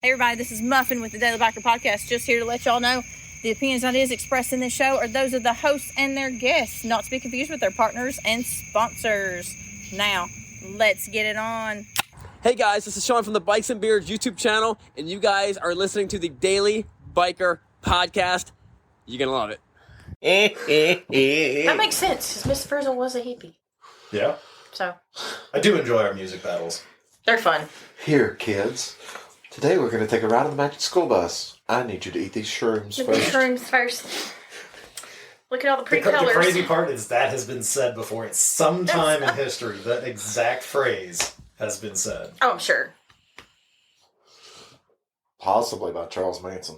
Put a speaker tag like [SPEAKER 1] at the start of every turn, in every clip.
[SPEAKER 1] Hey everybody, this is Muffin with the Daily Biker Podcast. Just here to let y'all know the opinions and ideas expressed in this show are those of the hosts and their guests, not to be confused with their partners and sponsors. Now, let's get it on.
[SPEAKER 2] Hey guys, this is Sean from the Bikes and Beards YouTube channel, and you guys are listening to the Daily Biker Podcast. You're gonna love it.
[SPEAKER 1] That makes sense, because Miss Frizzle was a hippie.
[SPEAKER 3] Yeah.
[SPEAKER 1] So,
[SPEAKER 3] I do enjoy our music battles.
[SPEAKER 1] they're fun.
[SPEAKER 4] Here, kids. Today we're going to take a ride on the Magic School Bus. I need you to eat these shrooms
[SPEAKER 1] Look at the
[SPEAKER 4] first.
[SPEAKER 1] shrooms first. Look at all the pretty
[SPEAKER 3] The
[SPEAKER 1] colors.
[SPEAKER 3] crazy part is that has been said before. It's sometime in history that exact phrase has been said.
[SPEAKER 1] Oh, I'm sure.
[SPEAKER 4] Possibly by Charles Manson.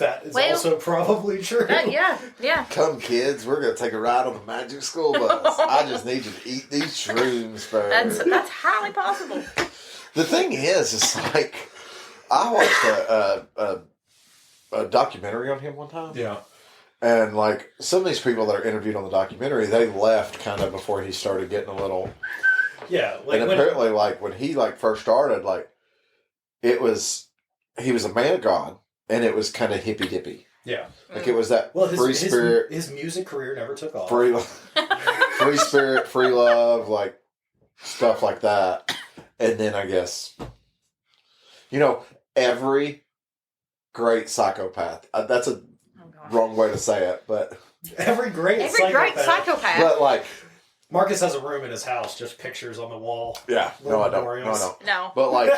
[SPEAKER 3] That is
[SPEAKER 1] Well,
[SPEAKER 3] also probably true.
[SPEAKER 1] Yeah.
[SPEAKER 4] Come, kids. We're going to take a ride on the Magic School Bus. I just need you to eat these shrooms first.
[SPEAKER 1] That's highly possible.
[SPEAKER 4] The thing is, it's like, I watched a documentary on him one time.
[SPEAKER 3] Yeah.
[SPEAKER 4] And, like, some of these people that are interviewed on the documentary, they left kind of before he started getting a little...
[SPEAKER 3] Yeah. Like
[SPEAKER 4] and apparently, like, when he, like, first started, like, he was a man of God, and it was kind of hippy-dippy.
[SPEAKER 3] Yeah.
[SPEAKER 4] Like, it was that free
[SPEAKER 3] his,
[SPEAKER 4] spirit...
[SPEAKER 3] His music career never took off.
[SPEAKER 4] Free spirit, free love, like, stuff like that. And then I guess, every great psychopath, that's a wrong way to say it, but...
[SPEAKER 3] Every great
[SPEAKER 1] psychopath.
[SPEAKER 4] But, like...
[SPEAKER 3] Marcus has a room in his house, just pictures on the wall.
[SPEAKER 4] Yeah, no, I don't.
[SPEAKER 1] No.
[SPEAKER 4] But, like,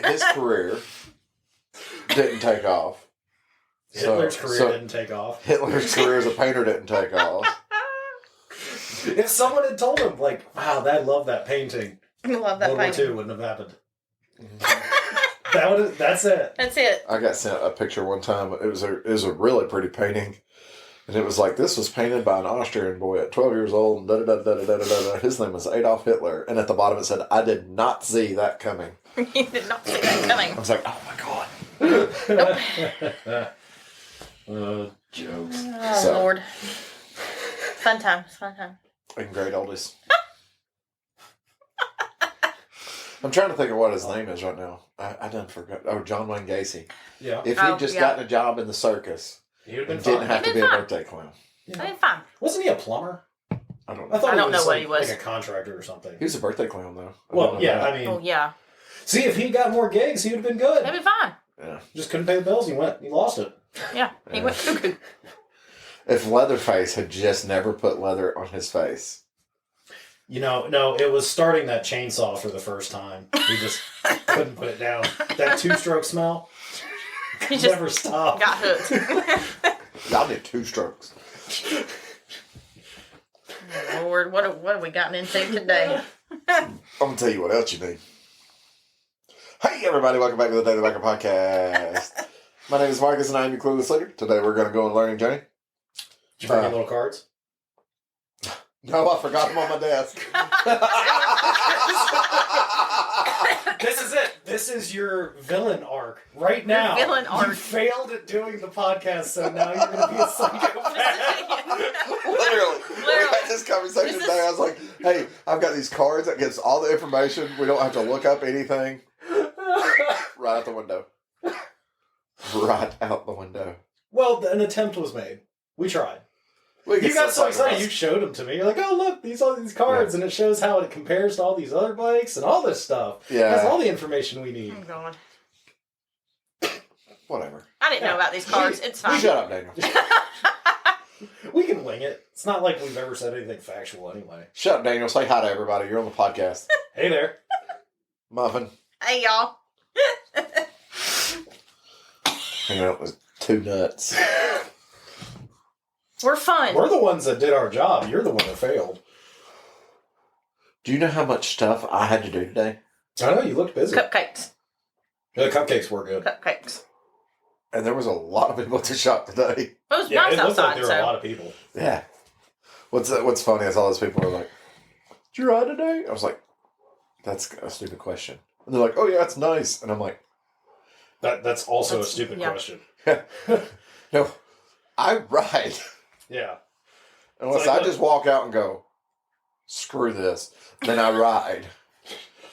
[SPEAKER 4] his career didn't take off.
[SPEAKER 3] Hitler's career didn't take off.
[SPEAKER 4] Hitler's career as a painter didn't take off.
[SPEAKER 3] If someone had told him, like, wow, I love that painting,
[SPEAKER 1] I love that
[SPEAKER 3] World War
[SPEAKER 1] painting.
[SPEAKER 3] II wouldn't have happened. That's it.
[SPEAKER 1] That's it.
[SPEAKER 4] I got sent a picture one time. It was a really pretty painting. And it was like, this was painted by an Austrian boy at 12 years old. And da-da-da-da-da-da-da. His name was Adolf Hitler. And at the bottom it said, I did not see that coming.
[SPEAKER 1] You did not see that coming.
[SPEAKER 4] I was like, oh my God.
[SPEAKER 1] Nope.
[SPEAKER 3] Jokes.
[SPEAKER 1] Oh, Lord. Fun time.
[SPEAKER 4] And great oldies. I'm trying to think of what his name is right now. I done forgot. Oh, John Wayne Gacy.
[SPEAKER 3] Yeah.
[SPEAKER 4] If he'd just gotten a job in the circus,
[SPEAKER 3] He would have been
[SPEAKER 4] and
[SPEAKER 3] fine.
[SPEAKER 4] didn't have to be a birthday clown.
[SPEAKER 3] Yeah.
[SPEAKER 1] I mean, fine.
[SPEAKER 3] Wasn't he a plumber?
[SPEAKER 4] I don't know.
[SPEAKER 3] thought
[SPEAKER 1] I don't
[SPEAKER 3] he was
[SPEAKER 1] know what he was.
[SPEAKER 3] Like a contractor or something.
[SPEAKER 4] He was a birthday clown, though.
[SPEAKER 3] Well, yeah, I mean...
[SPEAKER 1] Oh, yeah.
[SPEAKER 3] See, if he got more gigs, he would have been good.
[SPEAKER 1] That'd be fine.
[SPEAKER 4] Yeah.
[SPEAKER 3] Just couldn't pay the bills. He lost it.
[SPEAKER 1] Yeah. He went cuckoo.
[SPEAKER 4] If Leatherface had just never put leather on his face.
[SPEAKER 3] No, it was starting that chainsaw for the first time. He just couldn't put it down. That two-stroke smell
[SPEAKER 1] He just
[SPEAKER 3] never stopped.
[SPEAKER 1] got hooked.
[SPEAKER 4] Y'all did 2 strokes.
[SPEAKER 1] Oh, Lord, what have we gotten into today?
[SPEAKER 4] I'm going to tell you what else you need. Hey, everybody. Welcome back to the Daily Biker Podcast. My name is Marcus, and I am your clueless leader. Today, we're going to go on a learning journey.
[SPEAKER 3] Did you bring your little cards?
[SPEAKER 4] No, I forgot them on my desk.
[SPEAKER 3] This is it. This is your villain arc right now.
[SPEAKER 1] Your villain arc.
[SPEAKER 3] You failed at doing the podcast, so now you're going to be a psychopath.
[SPEAKER 4] Literally. We had this conversation today. I was like, hey, I've got these cards that gives all the information. We don't have to look up anything. Right out the window. Right out the window.
[SPEAKER 3] Well, an attempt was made. We tried.
[SPEAKER 4] You
[SPEAKER 3] You got so excited. You showed them to me. You're like, oh, look, all these cards. Yeah. And it shows how it compares to all these other bikes and all this stuff.
[SPEAKER 4] Yeah.
[SPEAKER 3] It has all the information we need.
[SPEAKER 1] I'm going.
[SPEAKER 4] Whatever.
[SPEAKER 1] I didn't know about these cards. It's fine.
[SPEAKER 4] Shut up, Daniel.
[SPEAKER 3] We can wing it. It's not like we've ever said anything factual anyway.
[SPEAKER 4] Shut up, Daniel. Say hi to everybody. You're on the podcast.
[SPEAKER 3] Hey there.
[SPEAKER 4] Muffin.
[SPEAKER 1] Hey, y'all.
[SPEAKER 4] Hanging out with 2 nuts.
[SPEAKER 1] We're fun.
[SPEAKER 3] We're the ones that did our job. You're the one that failed.
[SPEAKER 4] Do you know how much stuff I had to do today?
[SPEAKER 3] I know, you looked busy.
[SPEAKER 1] Cupcakes.
[SPEAKER 3] The cupcakes were good.
[SPEAKER 1] Cupcakes.
[SPEAKER 4] And there was a lot of people at the shop today.
[SPEAKER 1] It was
[SPEAKER 3] Yeah,
[SPEAKER 1] nice
[SPEAKER 3] it looked
[SPEAKER 1] outside,
[SPEAKER 3] like there were
[SPEAKER 1] so.
[SPEAKER 3] a lot of people.
[SPEAKER 4] Yeah. What's funny is all those people are like, did you ride today? I was like, that's a stupid question. And they're like, oh yeah, it's nice. And I'm like,
[SPEAKER 3] That's also a stupid question.
[SPEAKER 4] no, I ride.
[SPEAKER 3] Yeah.
[SPEAKER 4] Unless
[SPEAKER 3] like,
[SPEAKER 4] I just walk out and go, screw this. Then I ride.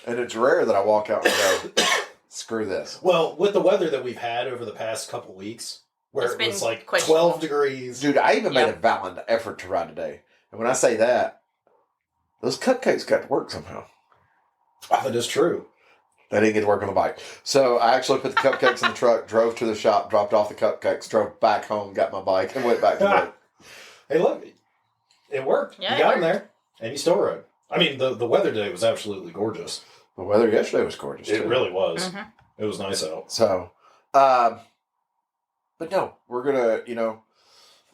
[SPEAKER 4] And it's rare that I walk out and go, screw this.
[SPEAKER 3] Well, with the weather that we've had over the past couple weeks, where
[SPEAKER 1] It's
[SPEAKER 3] it
[SPEAKER 1] been
[SPEAKER 3] was like
[SPEAKER 1] questionable.
[SPEAKER 3] 12 degrees.
[SPEAKER 4] Dude, I even made a valiant effort to ride today. And when I say that, those cupcakes got to work somehow.
[SPEAKER 3] Oh, that is true.
[SPEAKER 4] They didn't get to work on the bike. So I actually put the cupcakes in the truck, drove to the shop, dropped off the cupcakes, drove back home, got my bike, and went back to work.
[SPEAKER 3] Hey, look. It worked.
[SPEAKER 1] Yeah,
[SPEAKER 3] you got them there. And you still rode. I mean, the weather today was absolutely gorgeous.
[SPEAKER 4] The weather yesterday was gorgeous,
[SPEAKER 3] It
[SPEAKER 4] too.
[SPEAKER 3] really was.
[SPEAKER 1] Mm-hmm.
[SPEAKER 3] It was nice out.
[SPEAKER 4] So, but no, we're going to,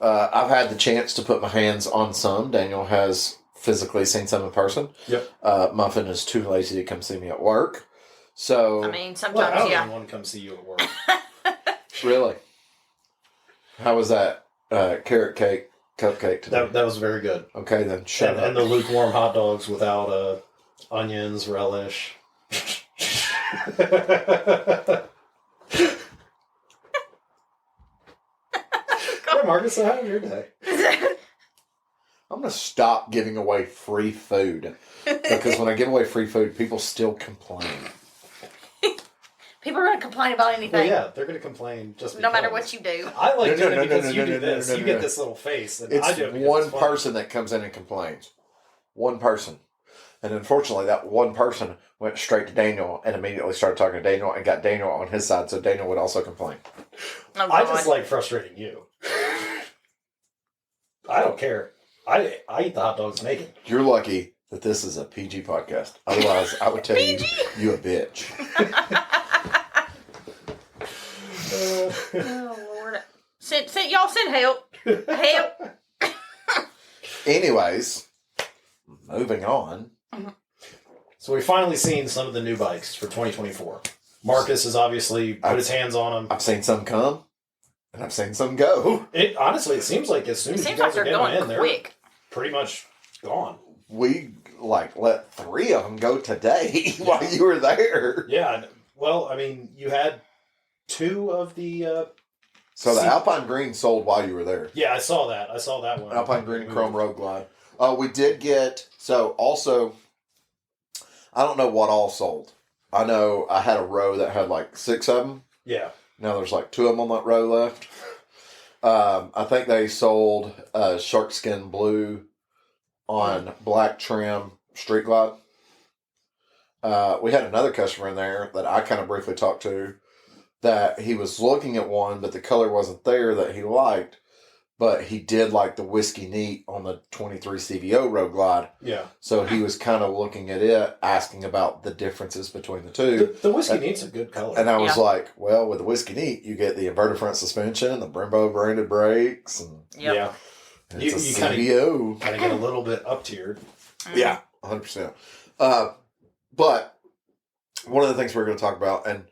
[SPEAKER 4] I've had the chance to put my hands on some. Daniel has physically seen some in person.
[SPEAKER 3] Yep.
[SPEAKER 4] Muffin is too lazy to come see me at work. So,
[SPEAKER 1] I mean,
[SPEAKER 3] Well,
[SPEAKER 1] sometimes,
[SPEAKER 3] I don't
[SPEAKER 1] yeah.
[SPEAKER 3] even want to come see you at work.
[SPEAKER 4] really, how was that carrot cake cupcake today?
[SPEAKER 3] That was very good.
[SPEAKER 4] Okay, then shut up.
[SPEAKER 3] And the lukewarm hot dogs without onions, relish. Yeah, Marcus, so how was your day?
[SPEAKER 4] I'm going to stop giving away free food because when I give away free food, people still complain.
[SPEAKER 1] People are going to complain about anything.
[SPEAKER 3] Well, yeah, they're going to complain just
[SPEAKER 1] No matter
[SPEAKER 3] because.
[SPEAKER 1] what you do.
[SPEAKER 3] I like
[SPEAKER 4] No,
[SPEAKER 3] doing
[SPEAKER 4] no,
[SPEAKER 3] it because
[SPEAKER 4] no,
[SPEAKER 3] you
[SPEAKER 4] no,
[SPEAKER 3] do
[SPEAKER 4] no,
[SPEAKER 3] this.
[SPEAKER 4] no,
[SPEAKER 3] You
[SPEAKER 4] no,
[SPEAKER 3] get
[SPEAKER 4] no.
[SPEAKER 3] this little face. And
[SPEAKER 4] It's
[SPEAKER 3] I do it because
[SPEAKER 4] one
[SPEAKER 3] it's fun.
[SPEAKER 4] person that comes in and complains. One person. And unfortunately, that one person went straight to Daniel and immediately started talking to Daniel and got Daniel on his side so Daniel would also complain.
[SPEAKER 1] Oh,
[SPEAKER 3] I
[SPEAKER 1] God.
[SPEAKER 3] just like frustrating you. I don't care. I eat the hot dogs naked.
[SPEAKER 4] You're lucky that this is a PG podcast. Otherwise, I would tell you a bitch.
[SPEAKER 1] Oh, Lord. Y'all send help. Help.
[SPEAKER 4] Anyways, moving on.
[SPEAKER 3] So we've finally seen some of the new bikes for 2024. Marcus has obviously put his hands on them.
[SPEAKER 4] I've seen some come, and I've seen some go.
[SPEAKER 3] Honestly, it seems like as soon
[SPEAKER 1] It
[SPEAKER 3] as you
[SPEAKER 1] seems like
[SPEAKER 3] guys are
[SPEAKER 1] they're
[SPEAKER 3] getting
[SPEAKER 1] going
[SPEAKER 3] in,
[SPEAKER 1] quick.
[SPEAKER 3] they're pretty much gone.
[SPEAKER 4] We let 3 of them go today while you were there.
[SPEAKER 3] Yeah. Well, I mean, you had 2 of the.
[SPEAKER 4] So the Alpine Green sold while you were there.
[SPEAKER 3] Yeah, I saw that. I saw that one.
[SPEAKER 4] Alpine Green and Chrome Road Glide. We did get, so also, I don't know what all sold. I know I had a row that had like 6 of them.
[SPEAKER 3] Yeah.
[SPEAKER 4] Now there's like 2 of them on that row left. I think they sold Shark Skin Blue on black trim Street Glide. We had another customer in there that I kind of briefly talked to that he was looking at one, but the color wasn't there that he liked. But he did like the Whiskey Neat on the 23 CVO Road Glide.
[SPEAKER 3] Yeah.
[SPEAKER 4] So he was kind of looking at it, asking about the differences between the two.
[SPEAKER 3] The Whiskey Neat's a good color.
[SPEAKER 4] And I was like, well, with the Whiskey Neat, you get the inverted front suspension, the Brembo branded brakes, and
[SPEAKER 3] Yeah.
[SPEAKER 4] it's a
[SPEAKER 3] You
[SPEAKER 4] CVO.
[SPEAKER 3] kind of get a little bit up tiered.
[SPEAKER 4] Yeah, 100%. But one of the things we're going to talk about, and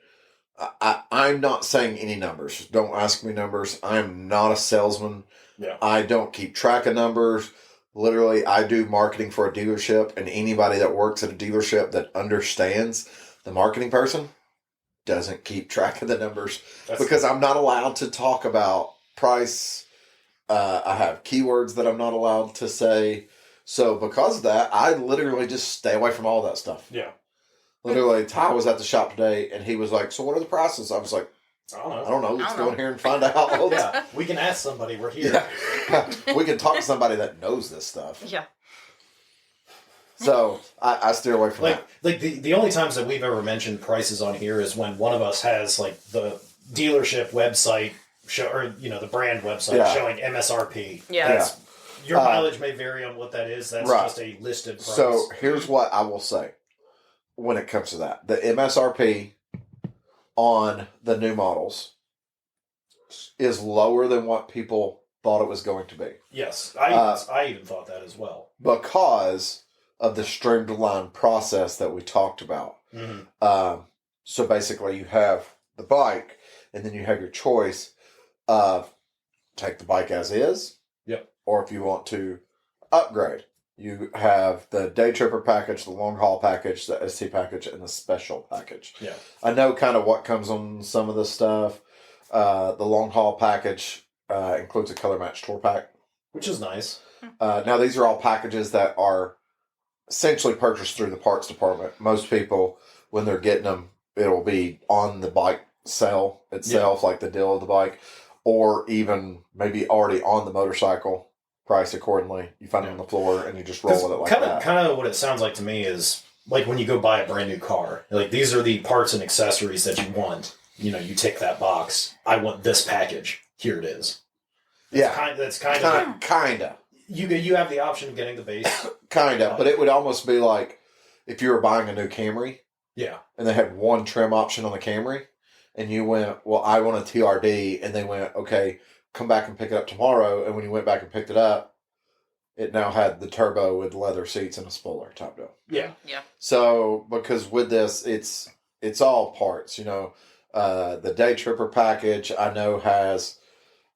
[SPEAKER 4] I'm not saying any numbers. Don't ask me numbers. I'm not a salesman.
[SPEAKER 3] Yeah.
[SPEAKER 4] I don't keep track of numbers. Literally, I do marketing for a dealership, and anybody that works at a dealership that understands the marketing person doesn't keep track of the numbers because I'm not allowed to talk about price. I have keywords that I'm not allowed to say. So because of that, I literally just stay away from all that stuff.
[SPEAKER 3] Yeah.
[SPEAKER 4] Literally, Ty was at the shop today, and he was like, so what are the prices? I was like,
[SPEAKER 3] I don't know.
[SPEAKER 4] I don't know. Let's
[SPEAKER 1] I don't
[SPEAKER 4] go
[SPEAKER 1] know.
[SPEAKER 4] in here and find out.
[SPEAKER 3] Yeah, we can ask somebody. We're here.
[SPEAKER 4] Yeah. We can talk to somebody that knows this stuff.
[SPEAKER 1] Yeah.
[SPEAKER 4] So I steer away from that.
[SPEAKER 3] Like the only times that we've ever mentioned prices on here is when one of us has like the dealership website show, or the brand website showing MSRP.
[SPEAKER 1] Yeah.
[SPEAKER 3] That's, your mileage may vary on what that is. That's
[SPEAKER 4] Right.
[SPEAKER 3] just a listed price.
[SPEAKER 4] So here's what I will say when it comes to that. The MSRP on the new models is lower than what people thought it was going to be
[SPEAKER 3] yes, I even thought that as well.
[SPEAKER 4] because of the streamlined process that we talked about.
[SPEAKER 3] Mm-hmm.
[SPEAKER 4] So basically you have the bike and then you have your choice of take the bike as is.
[SPEAKER 3] Yep.
[SPEAKER 4] Or if you want to upgrade. You have the day tripper package, the long haul package, the ST package, and the special package.
[SPEAKER 3] Yeah.
[SPEAKER 4] I know kind of what comes on some of the stuff. The long haul package includes a color match tour pack.
[SPEAKER 3] Which is nice.
[SPEAKER 4] Now these are all packages that are essentially purchased through the parts department. Most people, when they're getting them, it'll be on the bike sale itself, like the deal of the bike, or even maybe already on the motorcycle, priced accordingly. You find them on the floor and you just roll with it like that.
[SPEAKER 3] Kind of what it sounds like to me is like when you go buy a brand new car. Like, these are the parts and accessories that you want. You know, you tick that box. I want this package. Here it is. That's kind of. You have the option of getting the base.
[SPEAKER 4] Kind of, but it would almost be like if you were buying a new Camry.
[SPEAKER 3] Yeah.
[SPEAKER 4] And they had one trim option on the Camry. And you went, well, I want a TRD. And they went, okay, come back and pick it up tomorrow. And when you went back and picked it up, it now had the turbo with leather seats and a spoiler top down.
[SPEAKER 3] Yeah.
[SPEAKER 1] Yeah.
[SPEAKER 4] So, because with this, it's all parts, you know. The Day Tripper package, I know, has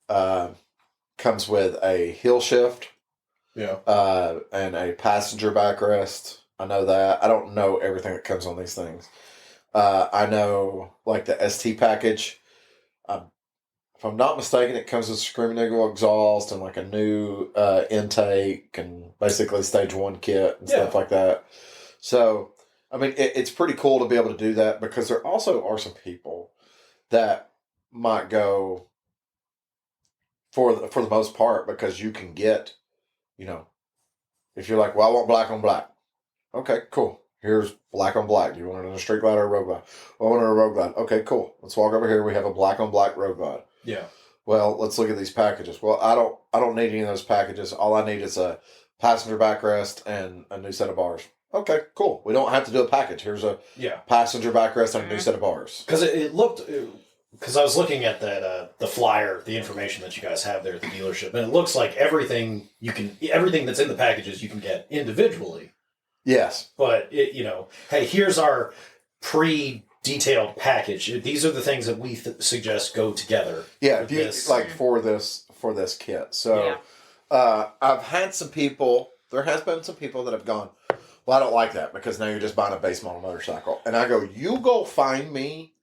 [SPEAKER 4] comes with a hill shift.
[SPEAKER 3] Yeah.
[SPEAKER 4] And a passenger backrest. I know that. I don't know everything that comes on these things. I know, like, the ST package. If I'm not mistaken, it comes with Screaming Eagle exhaust and, like, a new intake and basically stage 1 kit and stuff like that. So, I mean, it's pretty cool to be able to do that, because there also are some people that might go for the most part, because you can get, you know, if you're like, well, I want black on black. Okay, cool. Here's black on black. Do you want it in a street glide or a road glide? I want it in a road glide. Okay, cool. Let's walk over here. We have a black on black road glide.
[SPEAKER 3] Yeah.
[SPEAKER 4] Well, let's look at these packages. Well, I don't need any of those packages. All I need is a passenger backrest and a new set of bars. Okay, cool. We don't have to do a package. Here's a passenger backrest and a new set of bars.
[SPEAKER 3] Because it looked, because I was looking at that the flyer, the information that you guys have there at the dealership, and it looks like everything that's in the packages you can get individually.
[SPEAKER 4] Yes.
[SPEAKER 3] But, you know, hey, here's our pre-detailed package. These are the things that we suggest go together.
[SPEAKER 4] Yeah, if you, like, for this kit. So, I've had some people, there has been some people that have gone, well, I don't like that, because now you're just buying a base model motorcycle. And I go, you go find me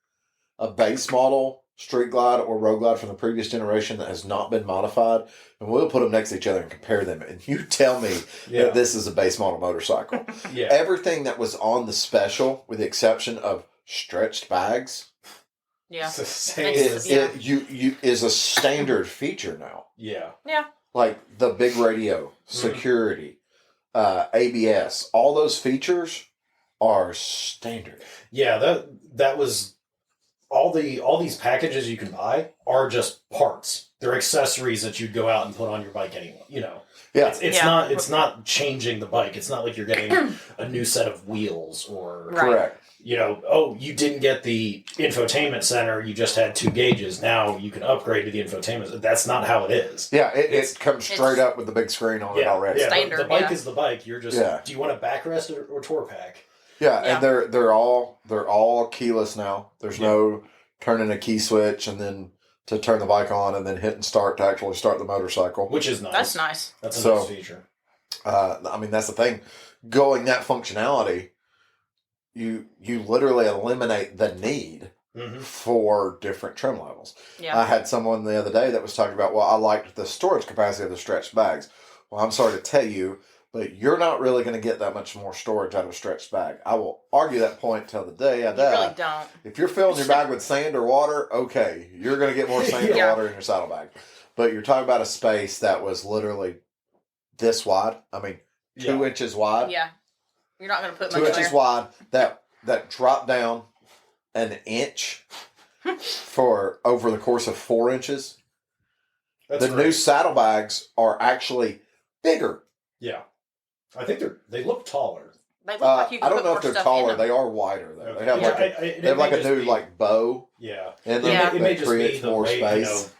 [SPEAKER 4] a base model street glide or road glide from the previous generation that has not been modified, and we'll put them next to each other and compare them, and you tell me that this is a base model motorcycle. Everything that was on the special, with the exception of stretched bags, is a standard feature now. Like the big radio, security, ABS, all those features are standard.
[SPEAKER 3] That was all these packages you can buy are just parts. They're accessories that you'd go out and put on your bike anyway. You know, it's not changing the bike. It's not like you're getting a new set of wheels or
[SPEAKER 4] correct.
[SPEAKER 3] You know, oh, you didn't get the infotainment center. You just had 2 gauges. Now you can upgrade to the infotainment. That's not how it is.
[SPEAKER 4] Yeah, it comes straight up with the big screen on it already.
[SPEAKER 3] Yeah, standard, the bike is the bike. You're just. Do you want a backrest or tour pack?
[SPEAKER 4] Yeah, and they're all keyless now. There's no turning a key switch and then to turn the bike on and then hit and start to actually start the motorcycle.
[SPEAKER 3] Which is nice.
[SPEAKER 1] That's nice.
[SPEAKER 3] That's a nice feature.
[SPEAKER 4] I mean, that's the thing. Going that functionality, you literally eliminate the need for different trim levels. Yeah. I had someone the other day that was talking about, well, I liked the storage capacity of the stretched bags. Well, I'm sorry to tell you, but you're not really going to get that much more storage out of a stretched bag. I will argue that point till the day I die.
[SPEAKER 1] You really don't.
[SPEAKER 4] If you're filling your bag with sand or water, okay, you're going to get more sand or water in your saddlebag. But you're talking about a space that was literally this wide. I mean, 2 inches wide.
[SPEAKER 1] Yeah. You're not going to put much
[SPEAKER 4] 2 inches wide. That dropped down an inch for over the course of 4 inches. The new saddlebags are actually bigger.
[SPEAKER 3] Yeah. I think they look taller.
[SPEAKER 1] They look like you can
[SPEAKER 4] I don't know if they're taller. They are wider though. Okay. They have like a new bow.
[SPEAKER 3] Yeah.
[SPEAKER 4] And
[SPEAKER 3] it may just be the more space.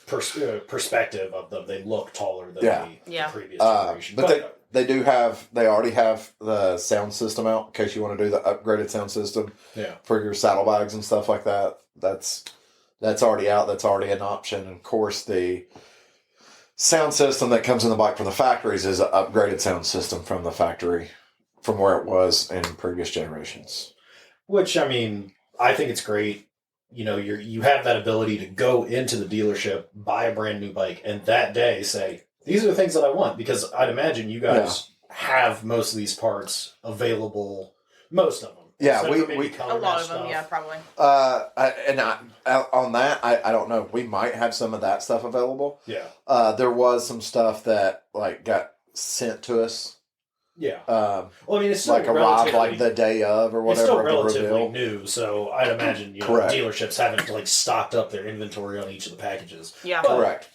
[SPEAKER 3] Perspective of them. They look taller than the previous generation.
[SPEAKER 4] But they already have the sound system out in case you want to do the upgraded sound system for your saddlebags and stuff like that. That's already out. That's already an option. And of course, the sound system that comes in the bike from the factories is an upgraded sound system from the factory, from where it was in previous generations.
[SPEAKER 3] Which, I mean, I think it's great. You know, you have that ability to go into the dealership, buy a brand new bike, and that day say, these are the things that I want. Because I'd imagine you guys have most of these parts available. Most of them.
[SPEAKER 4] Yeah, we
[SPEAKER 1] a lot of them. Yeah, probably.
[SPEAKER 4] On that, I don't know. We might have some of that stuff available.
[SPEAKER 3] Yeah.
[SPEAKER 4] There was some stuff that like got sent to us.
[SPEAKER 3] Yeah. Well, I mean, it's still
[SPEAKER 4] like arrived like the day of or whatever.
[SPEAKER 3] It's still relatively new, so I'd imagine
[SPEAKER 4] Correct.
[SPEAKER 3] Dealerships haven't like stocked up their inventory on each of the packages.
[SPEAKER 1] Yeah.
[SPEAKER 3] But,
[SPEAKER 4] correct.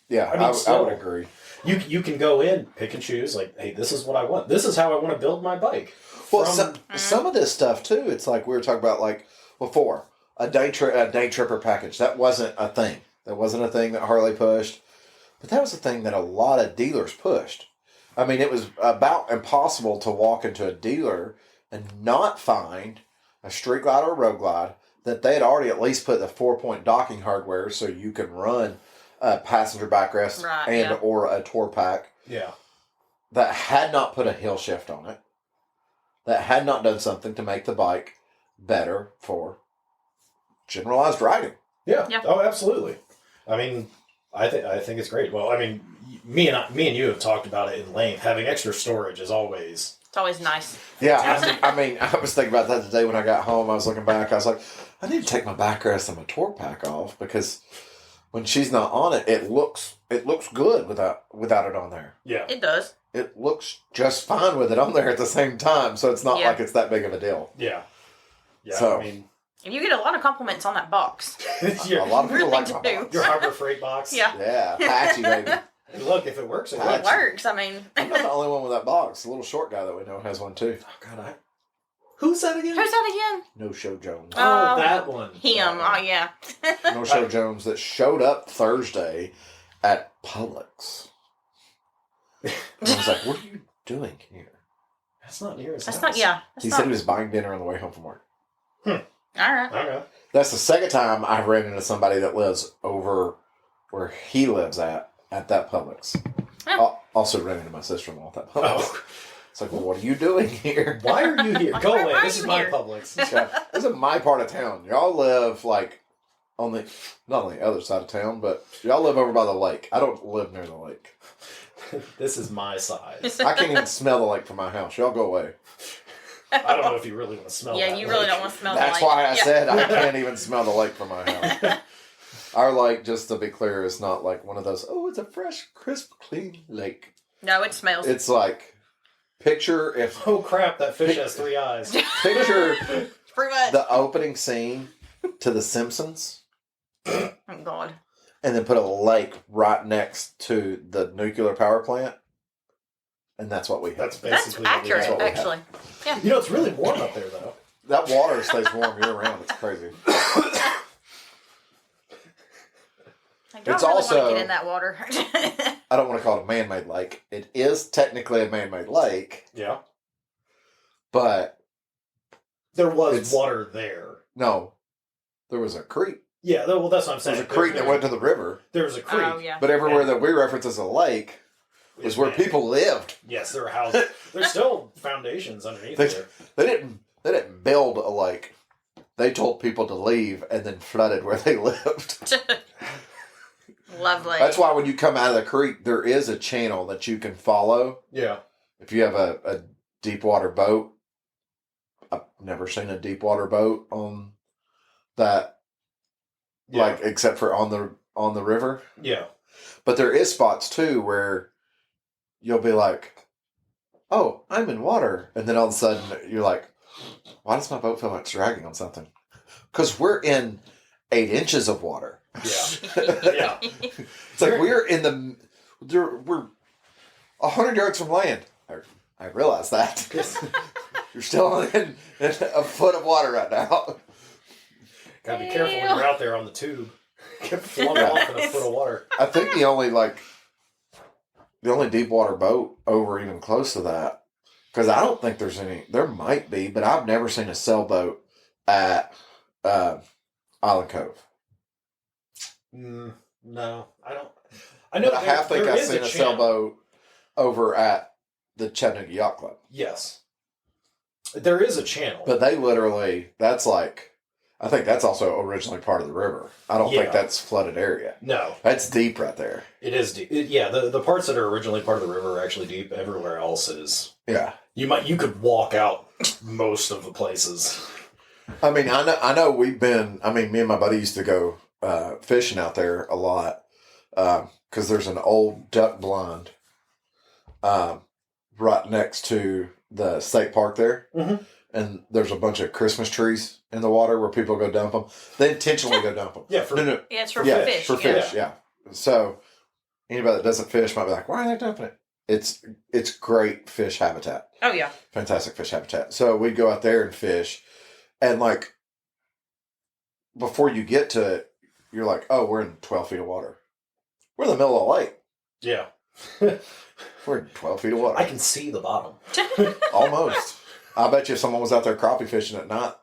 [SPEAKER 4] Yeah,
[SPEAKER 3] I mean,
[SPEAKER 4] I would agree.
[SPEAKER 3] You can go in, pick and choose. Like, hey, this is what I want. This is how I want to build my bike.
[SPEAKER 4] Well, some of this stuff too. It's like we were talking about like before a day tripper package. That wasn't a thing. That wasn't a thing that Harley pushed, but that was a thing that a lot of dealers pushed. I mean, it was about impossible to walk into a dealer and not find a Street Glide or a Road Glide that they had already at least put the 4-point docking hardware so you can run a passenger backrest or a tour pack.
[SPEAKER 3] Yeah.
[SPEAKER 4] That had not put a hill shift on it. That had not done something to make the bike better for generalized riding.
[SPEAKER 3] Yeah. Oh, absolutely. I mean, I think it's great. Well, I mean, me and you have talked about it in length. Having extra storage is always...
[SPEAKER 1] It's always nice.
[SPEAKER 4] Yeah, I mean, I was thinking about that today when I got home. I was looking back. I was like, I need to take my backrest and my tour pack off because when she's not on it, it looks good without it on there.
[SPEAKER 3] Yeah.
[SPEAKER 1] It does.
[SPEAKER 4] It looks just fine with it on there at the same time, so it's not like it's that big of a deal.
[SPEAKER 3] Yeah. Yeah,
[SPEAKER 4] so,
[SPEAKER 3] I mean...
[SPEAKER 1] And you get a lot of compliments on that box.
[SPEAKER 4] A lot of people like my box.
[SPEAKER 3] Your Harbor Freight box.
[SPEAKER 1] Yeah.
[SPEAKER 4] Yeah, patchy, baby.
[SPEAKER 3] And look, if it works, it
[SPEAKER 1] It
[SPEAKER 3] works.
[SPEAKER 1] works. I mean...
[SPEAKER 4] I'm not the only one with that box. The little short guy that we know has one too.
[SPEAKER 3] Oh, God, Who's that again?
[SPEAKER 1] Who's that again?
[SPEAKER 4] No Show Jones.
[SPEAKER 3] Oh, that one.
[SPEAKER 1] Him. Oh, yeah.
[SPEAKER 4] No Show Jones that showed up Thursday at Publix. And I was like, what are you doing here?
[SPEAKER 3] That's not near his
[SPEAKER 1] That's
[SPEAKER 3] house.
[SPEAKER 1] not, yeah.
[SPEAKER 4] He said he was buying dinner on the way home from work.
[SPEAKER 1] All right.
[SPEAKER 3] Okay.
[SPEAKER 4] That's the second time I've ran into somebody that lives over where he lives at that Publix.
[SPEAKER 1] Oh.
[SPEAKER 4] Also ran into my sister-in-law at that Publix.
[SPEAKER 3] Oh.
[SPEAKER 4] It's like, well, what are you doing here?
[SPEAKER 3] Why are you here? Go
[SPEAKER 1] Why
[SPEAKER 3] away.
[SPEAKER 1] are
[SPEAKER 3] This is
[SPEAKER 1] you
[SPEAKER 3] my
[SPEAKER 1] here?
[SPEAKER 3] Publix.
[SPEAKER 4] Yeah, this is my part of town. Y'all live like not on the other side of town, but y'all live over by the lake. I don't live near the lake.
[SPEAKER 3] This is my side.
[SPEAKER 4] I can't even smell the lake from my house. Y'all go away.
[SPEAKER 3] I don't know if you really want to smell
[SPEAKER 1] Yeah,
[SPEAKER 3] that
[SPEAKER 1] you really
[SPEAKER 3] lake.
[SPEAKER 1] don't want to smell
[SPEAKER 4] That's
[SPEAKER 1] the lake.
[SPEAKER 4] why I said I can't even smell the lake from my house. Our lake, just to be clear, is not like one of those, oh, it's a fresh, crisp, clean lake.
[SPEAKER 1] No, it smells.
[SPEAKER 4] It's like, picture if...
[SPEAKER 3] Oh, crap, that fish has 3 eyes.
[SPEAKER 4] Picture
[SPEAKER 1] Pretty much.
[SPEAKER 4] the opening scene to The Simpsons,
[SPEAKER 1] Oh, God.
[SPEAKER 4] and then put a lake right next to the nuclear power plant, and that's what we have.
[SPEAKER 3] That's
[SPEAKER 1] That's
[SPEAKER 3] basically what we
[SPEAKER 1] accurate,
[SPEAKER 3] have.
[SPEAKER 1] actually. Yeah.
[SPEAKER 3] You know, it's really warm up there, though.
[SPEAKER 4] That water stays warm year-round. It's crazy.
[SPEAKER 1] I don't
[SPEAKER 4] It's
[SPEAKER 1] really
[SPEAKER 4] also-
[SPEAKER 1] want to get in that water.
[SPEAKER 4] I don't want to call it a man-made lake. It is technically a man-made lake,
[SPEAKER 3] Yeah.
[SPEAKER 4] but
[SPEAKER 3] There was
[SPEAKER 4] It's-
[SPEAKER 3] water there.
[SPEAKER 4] no, there was a creek.
[SPEAKER 3] Yeah, well, that's what I'm
[SPEAKER 4] There
[SPEAKER 3] saying.
[SPEAKER 4] was a creek that went to the river,
[SPEAKER 3] There was a creek.
[SPEAKER 1] Oh, yeah.
[SPEAKER 4] but everywhere that we reference as a lake is where
[SPEAKER 3] man.
[SPEAKER 4] people lived.
[SPEAKER 3] Yes, there are houses. There's still foundations underneath
[SPEAKER 4] They-
[SPEAKER 3] there.
[SPEAKER 4] They didn't build a lake. They told people to leave and then flooded where they lived.
[SPEAKER 1] Lovely.
[SPEAKER 4] That's why when you come out of the creek, there is a channel that you can follow.
[SPEAKER 3] Yeah.
[SPEAKER 4] If you have a deep water boat, I've never seen a deep water boat on that,
[SPEAKER 3] Yeah.
[SPEAKER 4] like except for on the river.
[SPEAKER 3] Yeah.
[SPEAKER 4] But there is spots too where you'll be like, "Oh, I'm in water," and then all of a sudden you're like, "Why does my boat feel like it's dragging on something?" Because we're in 8 inches of water.
[SPEAKER 3] Yeah. Yeah.
[SPEAKER 4] It's like we're 100 yards from land. I realize that. You're still in a foot of water right now.
[SPEAKER 3] Gotta be careful when you're out there on the tube. Get flung off in a foot of water.
[SPEAKER 4] I think the only deep water boat over even close to that, because I don't think there's any. There might be, but I've never seen a sailboat at Island Cove.
[SPEAKER 3] No, I don't. I know.
[SPEAKER 4] But I think I've seen a sailboat over at the Chattanooga Yacht Club.
[SPEAKER 3] Yes, there is a channel.
[SPEAKER 4] But they literally, that's like, I think that's also originally part of the river. I don't think that's flooded area.
[SPEAKER 3] No.
[SPEAKER 4] That's deep right there.
[SPEAKER 3] It is deep. The parts that are originally part of the river are actually deep. Everywhere else is.
[SPEAKER 4] Yeah.
[SPEAKER 3] You could walk out most of the places.
[SPEAKER 4] I mean, I know we've been, me and my buddy used to go fishing out there a lot because there's an old duck blind right next to the state park there.
[SPEAKER 3] Mm-hmm.
[SPEAKER 4] And there's a bunch of Christmas trees in the water where people go dump them. They intentionally go dump them.
[SPEAKER 3] Yeah,
[SPEAKER 1] it's for fish.
[SPEAKER 4] For fish, yeah. So anybody that doesn't fish might be like, why are they dumping it? It's great fish habitat.
[SPEAKER 1] Oh, yeah.
[SPEAKER 4] Fantastic fish habitat. So we'd go out there and fish. And, like, before you get to it, you're like, oh, we're in 12 feet of water. We're in the middle of a lake.
[SPEAKER 3] Yeah.
[SPEAKER 4] We're in 12 feet of water.
[SPEAKER 3] I can see the bottom.
[SPEAKER 4] Almost. I bet you if someone was out there crappie fishing at night,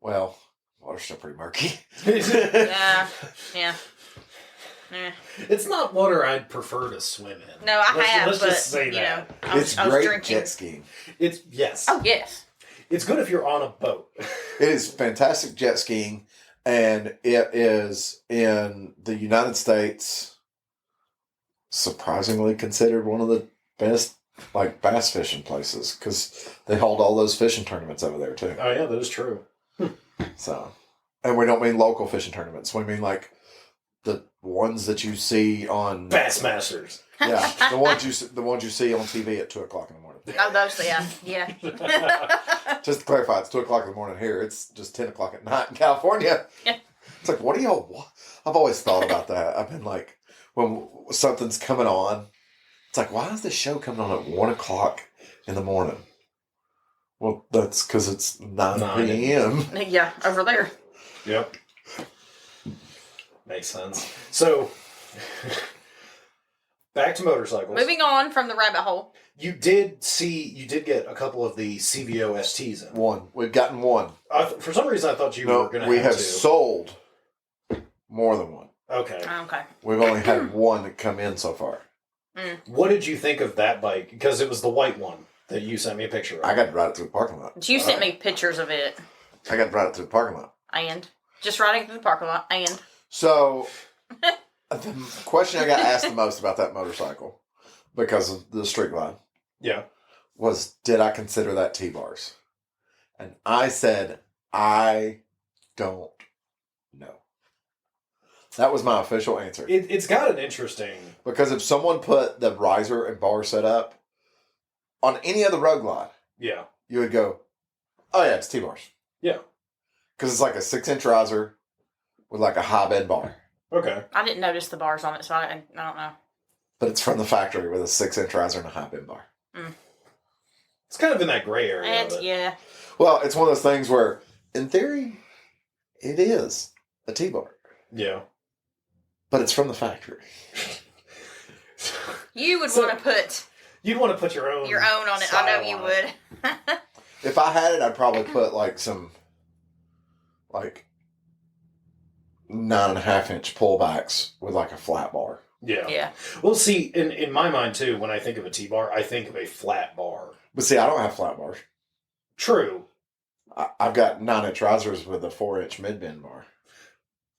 [SPEAKER 4] well, water's still pretty murky.
[SPEAKER 1] Yeah.
[SPEAKER 3] It's not water I'd prefer to swim in.
[SPEAKER 1] No,
[SPEAKER 3] Let's just say that.
[SPEAKER 4] It's great jet skiing.
[SPEAKER 3] Yes.
[SPEAKER 1] Oh, yes.
[SPEAKER 3] It's good if you're on a boat.
[SPEAKER 4] It is fantastic jet skiing, and it is in the United States surprisingly considered one of the best bass fishing places because they hold all those fishing tournaments over there too.
[SPEAKER 3] Oh yeah, that is true.
[SPEAKER 4] So, and we don't mean local fishing tournaments. We mean like the ones that you see on
[SPEAKER 3] Bassmasters.
[SPEAKER 4] Yeah, the ones you see on TV at 2:00 in the morning.
[SPEAKER 1] Oh, those, yeah.
[SPEAKER 4] Just to clarify, it's 2:00 in the morning here. It's just 10:00 at night in California.
[SPEAKER 1] Yeah.
[SPEAKER 4] It's like, what do y'all? I've always thought about that. I've been like, when something's coming on, it's like, why is this show coming on at 1:00 in the morning? Well, that's because it's 9 p.m.
[SPEAKER 1] Yeah, over there.
[SPEAKER 3] Yep. Makes sense. So, back to motorcycles.
[SPEAKER 1] Moving on from the rabbit hole.
[SPEAKER 3] You did get a couple of the CVO STs in.
[SPEAKER 4] One. We've gotten one.
[SPEAKER 3] For some reason, I thought you were going to
[SPEAKER 4] we have
[SPEAKER 3] two.
[SPEAKER 4] sold more than one.
[SPEAKER 3] Okay.
[SPEAKER 4] We've only had one come in so far.
[SPEAKER 3] What did you think of that bike? Because it was the white one that you sent me a picture of.
[SPEAKER 4] I got to ride it through the parking lot.
[SPEAKER 1] You sent me pictures of it.
[SPEAKER 4] I got to ride it through the parking lot.
[SPEAKER 1] And? Just riding through the parking lot. And?
[SPEAKER 4] So, the question I got asked the most about that motorcycle, because of the street glide, was, did I consider that T-bars? And I said, I don't know. That was my official answer.
[SPEAKER 3] It's got an interesting...
[SPEAKER 4] Because if someone put the riser and bar set up on any other road glide, you would go, oh yeah, it's T-bars.
[SPEAKER 3] Yeah.
[SPEAKER 4] Because it's like a 6-inch riser with like a high bend bar.
[SPEAKER 3] Okay.
[SPEAKER 1] I didn't notice the bars on it, so I don't know.
[SPEAKER 4] But it's from the factory with a 6-inch riser and a high bend bar.
[SPEAKER 3] It's kind of in that gray area.
[SPEAKER 1] Yeah.
[SPEAKER 4] Well, it's one of those things where, in theory, it is a T-bar.
[SPEAKER 3] Yeah.
[SPEAKER 4] But it's from the factory.
[SPEAKER 1] You would want to put...
[SPEAKER 3] You'd want to put your own
[SPEAKER 1] on it. I know you would.
[SPEAKER 4] If I had it, I'd probably put like some 9.5-inch pullbacks with like a flat bar.
[SPEAKER 3] Yeah. Well, see, in my mind too, when I think of a T-bar, I think of a flat bar.
[SPEAKER 4] But see, I don't have flat bars.
[SPEAKER 3] True.
[SPEAKER 4] I've got 9-inch risers with a 4-inch mid-bend bar.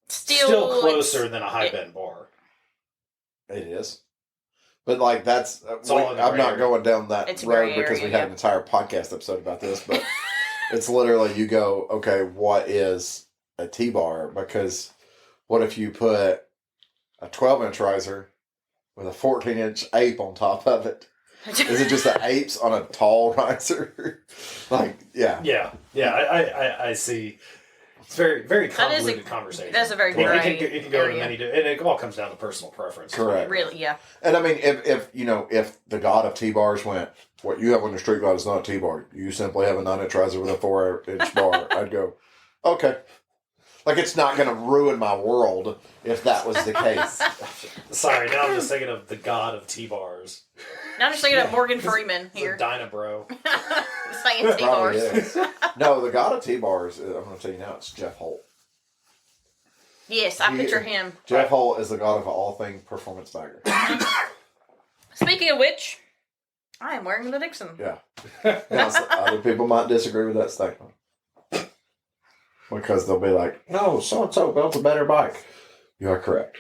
[SPEAKER 3] Still closer than a high bend bar.
[SPEAKER 4] It is. But like that's... I'm not going down that
[SPEAKER 1] it's
[SPEAKER 4] road because we had an entire podcast episode about this, but it's literally you go, okay, what is a T-bar? Because what if you put a 12-inch riser with a 14-inch ape on top of it? Is it just the apes on a tall riser? Yeah,
[SPEAKER 3] I see. It's very, very convoluted conversation.
[SPEAKER 1] That's a very gray
[SPEAKER 3] it can go to many, and it all comes down to personal preference.
[SPEAKER 4] Correct.
[SPEAKER 1] Really, yeah.
[SPEAKER 4] And I mean, if the god of T-bars went, what you have on your street glide is not a T-bar. You simply have a 9-inch riser with a 4-inch bar. I'd go, okay. Like, it's not going to ruin my world if that was the case.
[SPEAKER 3] Sorry, now I'm just thinking of the god of T-bars.
[SPEAKER 1] Now I'm just thinking of Morgan Freeman here.
[SPEAKER 3] Dyna bro.
[SPEAKER 1] Saying T-bars.
[SPEAKER 4] No, the god of T-bars, I'm going to tell you now, it's Jeff Holt.
[SPEAKER 1] Yes, I picture him.
[SPEAKER 4] Jeff Holt is the god of all things performance bagger.
[SPEAKER 1] Speaking of which, I am wearing the Dixon.
[SPEAKER 4] Yeah. Now, other people might disagree with that statement. because they'll be like, no, so-and-so built a better bike. You are correct.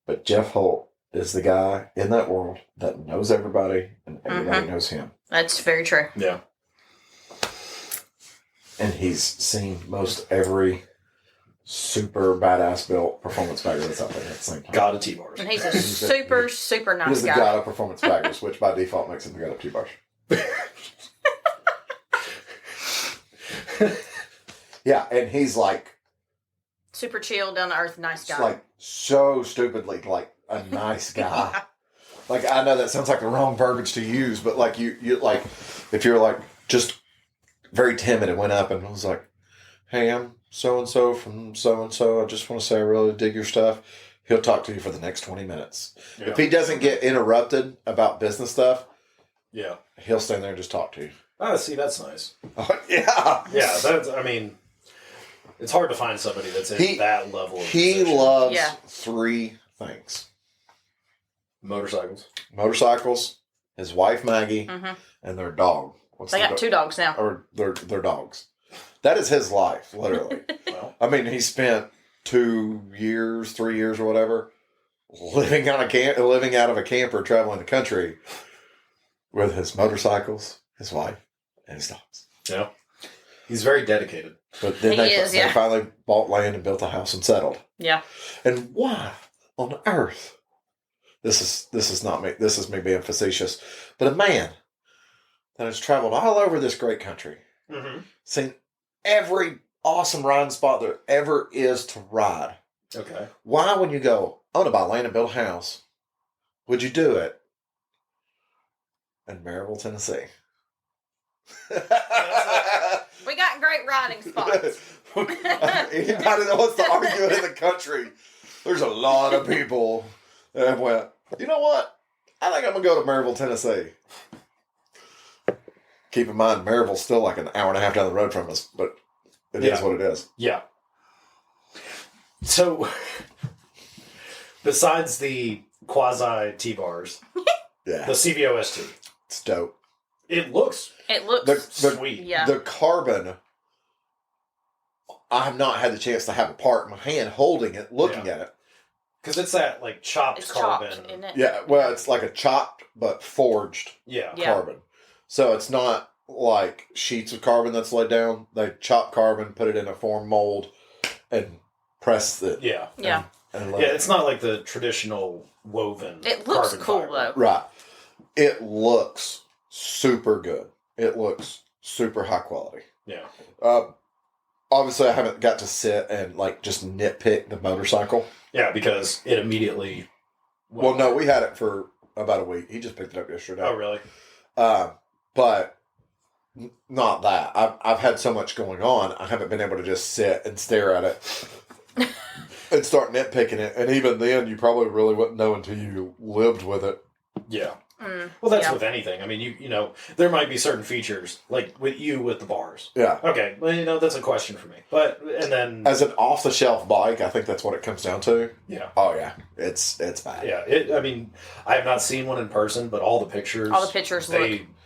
[SPEAKER 4] But Jeff Holt is the guy in that world that knows everybody and everybody knows him.
[SPEAKER 1] That's very true.
[SPEAKER 3] Yeah.
[SPEAKER 4] And he's seen most every super badass built performance bagger that's out there at the same time.
[SPEAKER 3] God of T-bars.
[SPEAKER 1] And he's a super nice
[SPEAKER 4] He's the
[SPEAKER 1] guy.
[SPEAKER 4] god of performance baggers, which by default makes him the god of T-bars. Yeah, and he's like
[SPEAKER 1] super chill, down to earth, nice guy.
[SPEAKER 4] like so stupidly like a nice guy. Like I know that sounds like the wrong verbiage to use, but like you like if you're like just very timid and went up and was like, "Hey, I'm so and so from so and so. I just want to say I really dig your stuff." He'll talk to you for the next 20 minutes. Yeah. If he doesn't get interrupted about business stuff,
[SPEAKER 3] yeah,
[SPEAKER 4] he'll stand there and just talk to you.
[SPEAKER 3] Oh, see, that's nice.
[SPEAKER 4] Yeah.
[SPEAKER 3] Yeah, that's, I mean, it's hard to find somebody that's in that level of
[SPEAKER 4] He
[SPEAKER 3] position.
[SPEAKER 4] loves 3 things. Motorcycles, his wife Maggie, and their dog.
[SPEAKER 1] They got 2 dogs now.
[SPEAKER 4] Or their dogs. That is his life, literally.
[SPEAKER 3] Well,
[SPEAKER 4] I mean, he spent 2 years, 3 years or whatever, living out of a camper, traveling the country with his motorcycles, his wife, and his dogs.
[SPEAKER 3] Yeah. He's very dedicated.
[SPEAKER 4] But then they finally bought land and built a house and settled.
[SPEAKER 1] Yeah.
[SPEAKER 4] And why on earth? This is not me. This is me being facetious. But a man that has traveled all over this great country, seen every awesome riding spot there ever is to ride.
[SPEAKER 3] Okay.
[SPEAKER 4] Why, when you go, I want to buy land and build a house, would you do it in Maryville, Tennessee?
[SPEAKER 1] We got great riding spots.
[SPEAKER 4] Anybody that wants to argue it in the country, there's a lot of people that went, you know what? I think I'm going to go to Maryville, Tennessee. Keep in mind, Maryville's still like an hour and a half down the road from us, but it is what it is.
[SPEAKER 3] Yeah. So, besides the quasi T-bars, the CVO-ST.
[SPEAKER 4] It's dope.
[SPEAKER 3] It looks sweet.
[SPEAKER 1] Yeah.
[SPEAKER 4] The carbon, I have not had the chance to have a part in my hand holding it, looking at it.
[SPEAKER 3] Because it's that, like, chopped carbon.
[SPEAKER 1] Chopped, isn't it?
[SPEAKER 4] Yeah, well, it's like a chopped but forged carbon. So it's not like sheets of carbon that's laid down. They chop carbon, put it in a form mold, and press it.
[SPEAKER 3] Yeah.
[SPEAKER 1] Yeah.
[SPEAKER 4] And
[SPEAKER 3] it's not like the traditional woven
[SPEAKER 1] It looks
[SPEAKER 3] carbon
[SPEAKER 1] cool,
[SPEAKER 3] fiber.
[SPEAKER 1] though.
[SPEAKER 4] Right. It looks super good. It looks super high quality.
[SPEAKER 3] Yeah.
[SPEAKER 4] Obviously, I haven't got to sit and like just nitpick the motorcycle.
[SPEAKER 3] Yeah, because it immediately...
[SPEAKER 4] Well, no, we had it for about a week. He just picked it up yesterday.
[SPEAKER 3] Oh, really?
[SPEAKER 4] But not that. I've had so much going on, I haven't been able to just sit and stare at it and start nitpicking it. And even then, you probably really wouldn't know until you lived with it.
[SPEAKER 3] Yeah. Well, that's with anything. I mean, you know, there might be certain features, like with the bars.
[SPEAKER 4] Yeah.
[SPEAKER 3] Okay, well, that's a question for me. But, and then...
[SPEAKER 4] As an off-the-shelf bike, I think that's what it comes down to.
[SPEAKER 3] Yeah.
[SPEAKER 4] Oh, yeah. It's bad.
[SPEAKER 3] Yeah. I mean, I have not seen one in person, but all the pictures...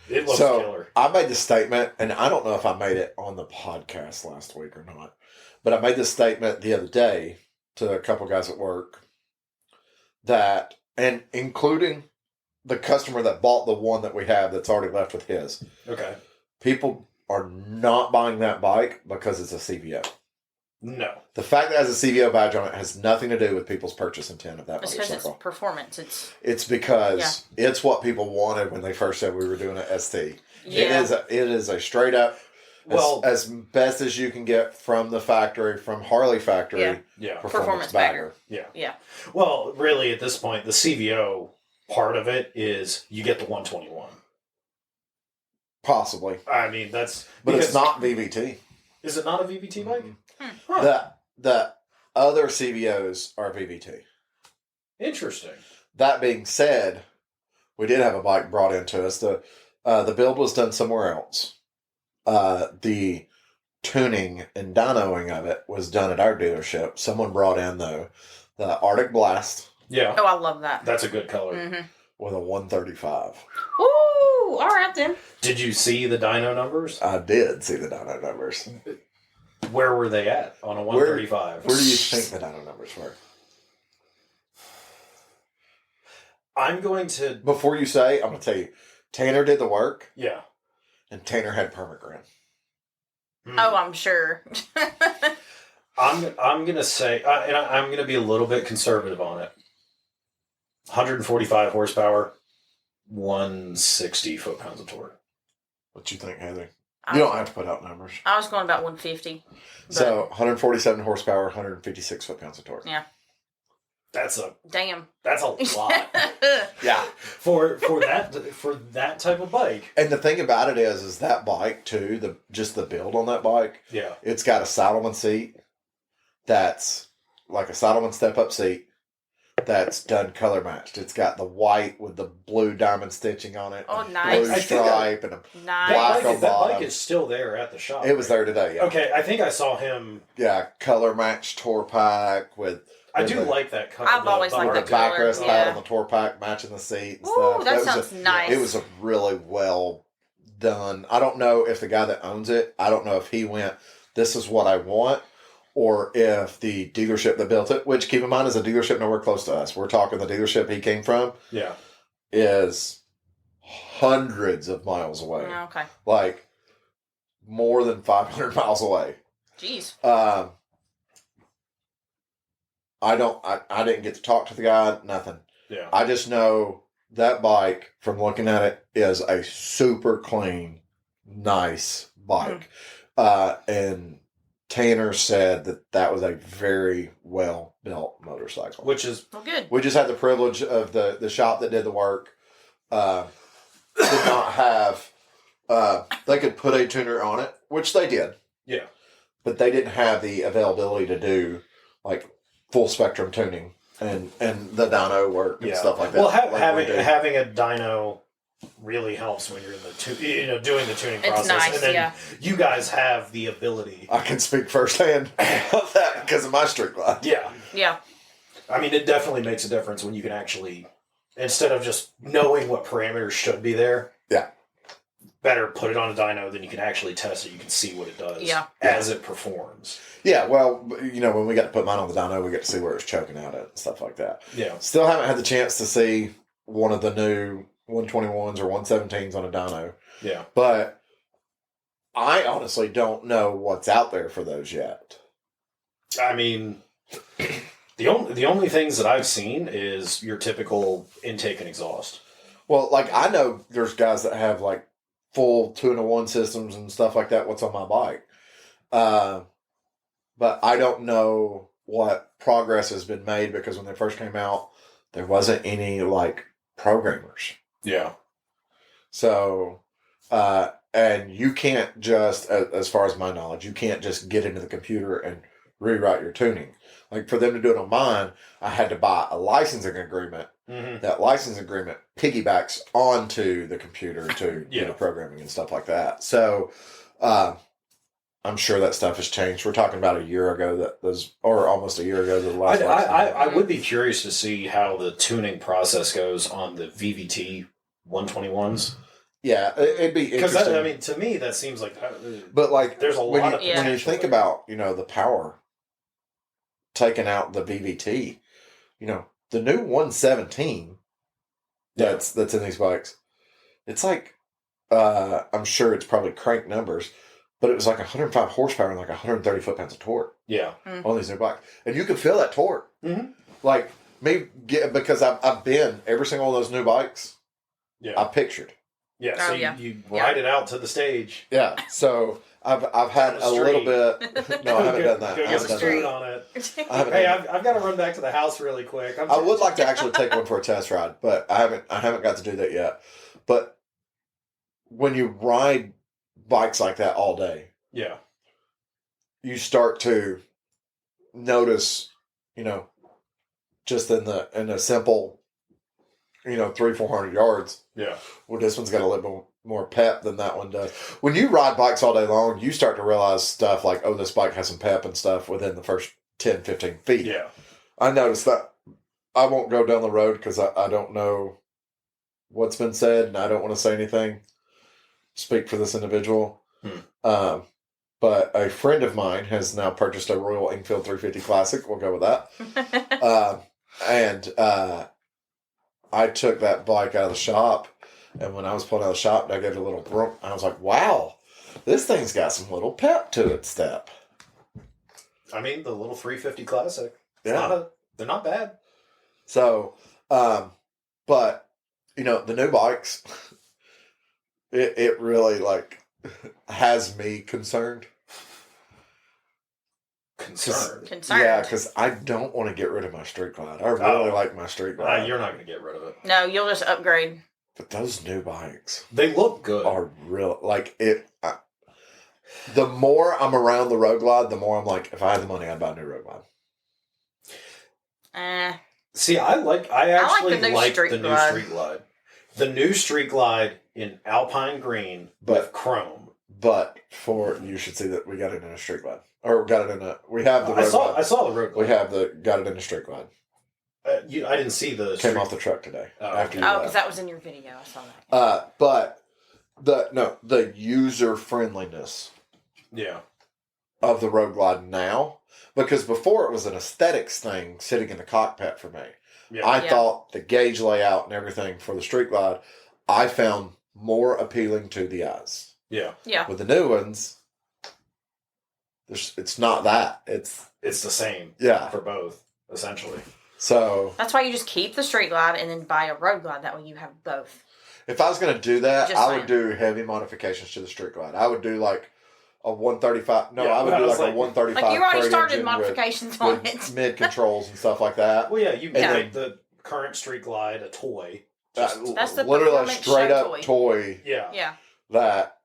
[SPEAKER 3] It looks killer.
[SPEAKER 4] I made the statement, and I don't know if I made it on the podcast last week or not, but I made this statement the other day to a couple guys at work that, and including the customer that bought the one that we have that's already left with his.
[SPEAKER 3] Okay.
[SPEAKER 4] People are not buying that bike because it's a CVO.
[SPEAKER 3] No.
[SPEAKER 4] The fact that it has a CVO badge on it has nothing to do with people's purchase intent of that motorcycle.
[SPEAKER 1] It's because it's performance.
[SPEAKER 4] It's because it's what people wanted when they first said we were doing an ST.
[SPEAKER 1] Yeah.
[SPEAKER 4] It is a straight up, as best as you can get from the factory, from Harley factory, performance bagger.
[SPEAKER 3] Yeah.
[SPEAKER 1] Yeah.
[SPEAKER 3] Well, really, at this point, the CVO part of it is you get the 121.
[SPEAKER 4] Possibly.
[SPEAKER 3] I mean, that's...
[SPEAKER 4] But it's not VVT.
[SPEAKER 3] Is it not a VVT bike?
[SPEAKER 4] Huh. The other CVOs are VVT.
[SPEAKER 3] Interesting.
[SPEAKER 4] That being said, we did have a bike brought into us. The build was done somewhere else. The tuning and dynoing of it was done at our dealership. Someone brought in, though, the Arctic Blast.
[SPEAKER 3] Yeah.
[SPEAKER 1] Oh, I love that.
[SPEAKER 3] That's a good color.
[SPEAKER 1] Mm-hmm.
[SPEAKER 4] With a 135.
[SPEAKER 1] Ooh, all right then.
[SPEAKER 3] Did you see the dyno numbers?
[SPEAKER 4] I did see the dyno numbers.
[SPEAKER 3] Where were they at on a 135?
[SPEAKER 4] Where do you think the dyno numbers were?
[SPEAKER 3] I'm going to...
[SPEAKER 4] Before you say, I'm going to tell you, Tanner did the work.
[SPEAKER 3] Yeah.
[SPEAKER 4] And Tanner had permagrin.
[SPEAKER 1] Oh, I'm sure.
[SPEAKER 3] I'm going to say, and I'm going to be a little bit conservative on it. 145 horsepower, 160 foot-pounds of torque.
[SPEAKER 4] What you think, Heather? You don't have to put out numbers.
[SPEAKER 1] I was going about 150.
[SPEAKER 4] So 147 horsepower, 156 foot-pounds of torque.
[SPEAKER 1] Yeah.
[SPEAKER 3] That's a lot.
[SPEAKER 4] Yeah.
[SPEAKER 3] For that type of bike.
[SPEAKER 4] And the thing about it is that bike too, just the build on that bike.
[SPEAKER 3] Yeah.
[SPEAKER 4] It's got a Saddleman seat that's like a Saddleman step-up seat that's done color matched. It's got the white with the blue diamond stitching on it.
[SPEAKER 1] Oh, nice.
[SPEAKER 4] Blue stripe and a
[SPEAKER 1] nice.
[SPEAKER 4] black on
[SPEAKER 3] That
[SPEAKER 4] bottom.
[SPEAKER 3] bike is still there at the shop.
[SPEAKER 4] It was there today, yeah.
[SPEAKER 3] Okay, I think I saw him.
[SPEAKER 4] Yeah, color matched tour pack with...
[SPEAKER 3] I do like that color.
[SPEAKER 1] I've always liked
[SPEAKER 4] the
[SPEAKER 1] that color.
[SPEAKER 4] backrest pad on the tour pack matching the seat and
[SPEAKER 1] Ooh,
[SPEAKER 4] stuff.
[SPEAKER 1] that sounds nice.
[SPEAKER 4] It was a really well done. I don't know if the guy that owns it, I don't know if he went, this is what I want, or if the dealership that built it, which keep in mind is a dealership nowhere close to us. We're talking the dealership he came from.
[SPEAKER 3] Yeah.
[SPEAKER 4] Is hundreds of miles away.
[SPEAKER 1] Okay.
[SPEAKER 4] Like more than 500 miles away.
[SPEAKER 1] Jeez.
[SPEAKER 4] I didn't get to talk to the guy, nothing.
[SPEAKER 3] Yeah.
[SPEAKER 4] I just know that bike, from looking at it, is a super clean, nice bike. And Tanner said that was a very well built motorcycle.
[SPEAKER 3] Which is
[SPEAKER 1] good.
[SPEAKER 4] We just had the privilege of the shop that did the work did not have they could put a tuner on it, which they did.
[SPEAKER 3] Yeah.
[SPEAKER 4] But they didn't have the availability to do like full spectrum tuning and the dyno work and stuff like that.
[SPEAKER 3] Well,
[SPEAKER 4] like
[SPEAKER 3] having a dyno really helps when you're in the doing the tuning process.
[SPEAKER 1] Nice,
[SPEAKER 3] and then you guys have the ability.
[SPEAKER 4] I can speak firsthand of that because of my street line.
[SPEAKER 3] Yeah.
[SPEAKER 1] Yeah.
[SPEAKER 3] I mean, it definitely makes a difference when you can actually, instead of just knowing what parameters should be there.
[SPEAKER 4] Yeah.
[SPEAKER 3] Better put it on a dyno, then you can actually test it. You can see what it does as it performs.
[SPEAKER 4] Yeah, well, when we got to put mine on the dyno, we got to see where it's choking out at and stuff like that.
[SPEAKER 3] Yeah.
[SPEAKER 4] Still haven't had the chance to see one of the new 121s or 117s on a dyno.
[SPEAKER 3] Yeah.
[SPEAKER 4] But I honestly don't know what's out there for those yet.
[SPEAKER 3] I mean, the only things that I've seen is your typical intake and exhaust.
[SPEAKER 4] Well, like I know there's guys that have like full 2-in-1 systems and stuff like that. What's on my bike, but I don't know what progress has been made because when they first came out, there wasn't any like programmers.
[SPEAKER 3] Yeah.
[SPEAKER 4] So, and you can't just, as far as my knowledge, you can't just get into the computer and rewrite your tuning. Like for them to do it on mine, I had to buy a licensing agreement. Mm-hmm. That licensing agreement piggybacks onto the computer to do the programming and stuff like that. So, I'm sure that stuff has changed. We're talking about a year ago or almost a year ago. The last
[SPEAKER 3] I would be curious to see how the tuning process goes on the VVT 121s.
[SPEAKER 4] Yeah, it'd be
[SPEAKER 3] because
[SPEAKER 4] interesting.
[SPEAKER 3] To me, that seems like.
[SPEAKER 4] But like,
[SPEAKER 3] there's a lot of
[SPEAKER 4] when you think about the power taking out the VVT, the new 117 that's in these bikes, it's like I'm sure it's probably crank numbers. But it was like 105 horsepower and like 130 foot-pounds of torque. Yeah. On these new bikes. And you can feel that torque. Mm-hmm. Like, because I've been every single one of those new bikes. Yeah. I pictured.
[SPEAKER 3] Yeah. So you ride it out to the stage.
[SPEAKER 4] Yeah. So I've had a little bit. No, I haven't done that.
[SPEAKER 3] Go get the street on it. Hey, I've got to run back to the house really quick.
[SPEAKER 4] I would like to actually take one for a test ride, but I haven't got to do that yet. But when you ride bikes like that all day, you start to notice, just in a simple, 300-400 yards. Yeah. Well, this one's got a little bit more pep than that one does. When you ride bikes all day long, you start to realize stuff like, oh, this bike has some pep and stuff within the first 10, 15 feet. Yeah. I noticed that. I won't go down the road because I don't know what's been said and I don't want to say anything. Speak for this individual. But but a friend of mine has now purchased a Royal Enfield 350 Classic. We'll go with that. And I took that bike out of the shop, and when I was pulling out of the shop, I gave it a little brump. I was like, wow, this thing's got some little pep to it, Step.
[SPEAKER 3] I mean, the little 350 Classic.
[SPEAKER 4] Yeah.
[SPEAKER 3] They're not bad.
[SPEAKER 4] So, but, the new bikes, it really, has me concerned.
[SPEAKER 3] Concerned?
[SPEAKER 4] Yeah, because I don't want to get rid of my Street Glide. I really like my Street Glide.
[SPEAKER 3] You're not going to get rid of it.
[SPEAKER 1] No, you'll just upgrade.
[SPEAKER 4] But those new bikes,
[SPEAKER 3] they look good.
[SPEAKER 4] Are real, the more I'm around the Road Glide, the more I'm like, if I had the money, I'd buy a new Road Glide.
[SPEAKER 3] See, I actually like the new
[SPEAKER 1] Glide.
[SPEAKER 3] Street Glide. The new Street Glide in Alpine Green with chrome.
[SPEAKER 4] But you should see that we got it in a Street Glide. Or got it in a, we have the Road Glide.
[SPEAKER 3] I saw the Road Glide.
[SPEAKER 4] We got it in a Street Glide.
[SPEAKER 3] I didn't see the
[SPEAKER 4] Came off the truck today.
[SPEAKER 1] Because that was in your video. I saw that.
[SPEAKER 4] But the user friendliness.
[SPEAKER 3] Yeah.
[SPEAKER 4] Of the Road Glide now, because before it was an aesthetics thing sitting in the cockpit for me. Yeah. I thought the gauge layout and everything for the Street Glide, I found more appealing to the eyes.
[SPEAKER 3] Yeah.
[SPEAKER 1] Yeah.
[SPEAKER 4] With the new ones, it's not that. It's
[SPEAKER 3] the same.
[SPEAKER 4] Yeah.
[SPEAKER 3] For both, essentially.
[SPEAKER 4] So
[SPEAKER 1] that's why you just keep the Street Glide and then buy a Road Glide. That way you have both.
[SPEAKER 4] If I was going to do that, I would do heavy modifications to the Street Glide. I would do a 135. No, I would do a 135.
[SPEAKER 1] Like you already started modifications on it.
[SPEAKER 4] Mid controls and stuff like that.
[SPEAKER 3] Well, yeah, you make the current Street Glide a toy.
[SPEAKER 1] That's the
[SPEAKER 4] literally a straight up toy.
[SPEAKER 3] Yeah.
[SPEAKER 1] Yeah.
[SPEAKER 4] That,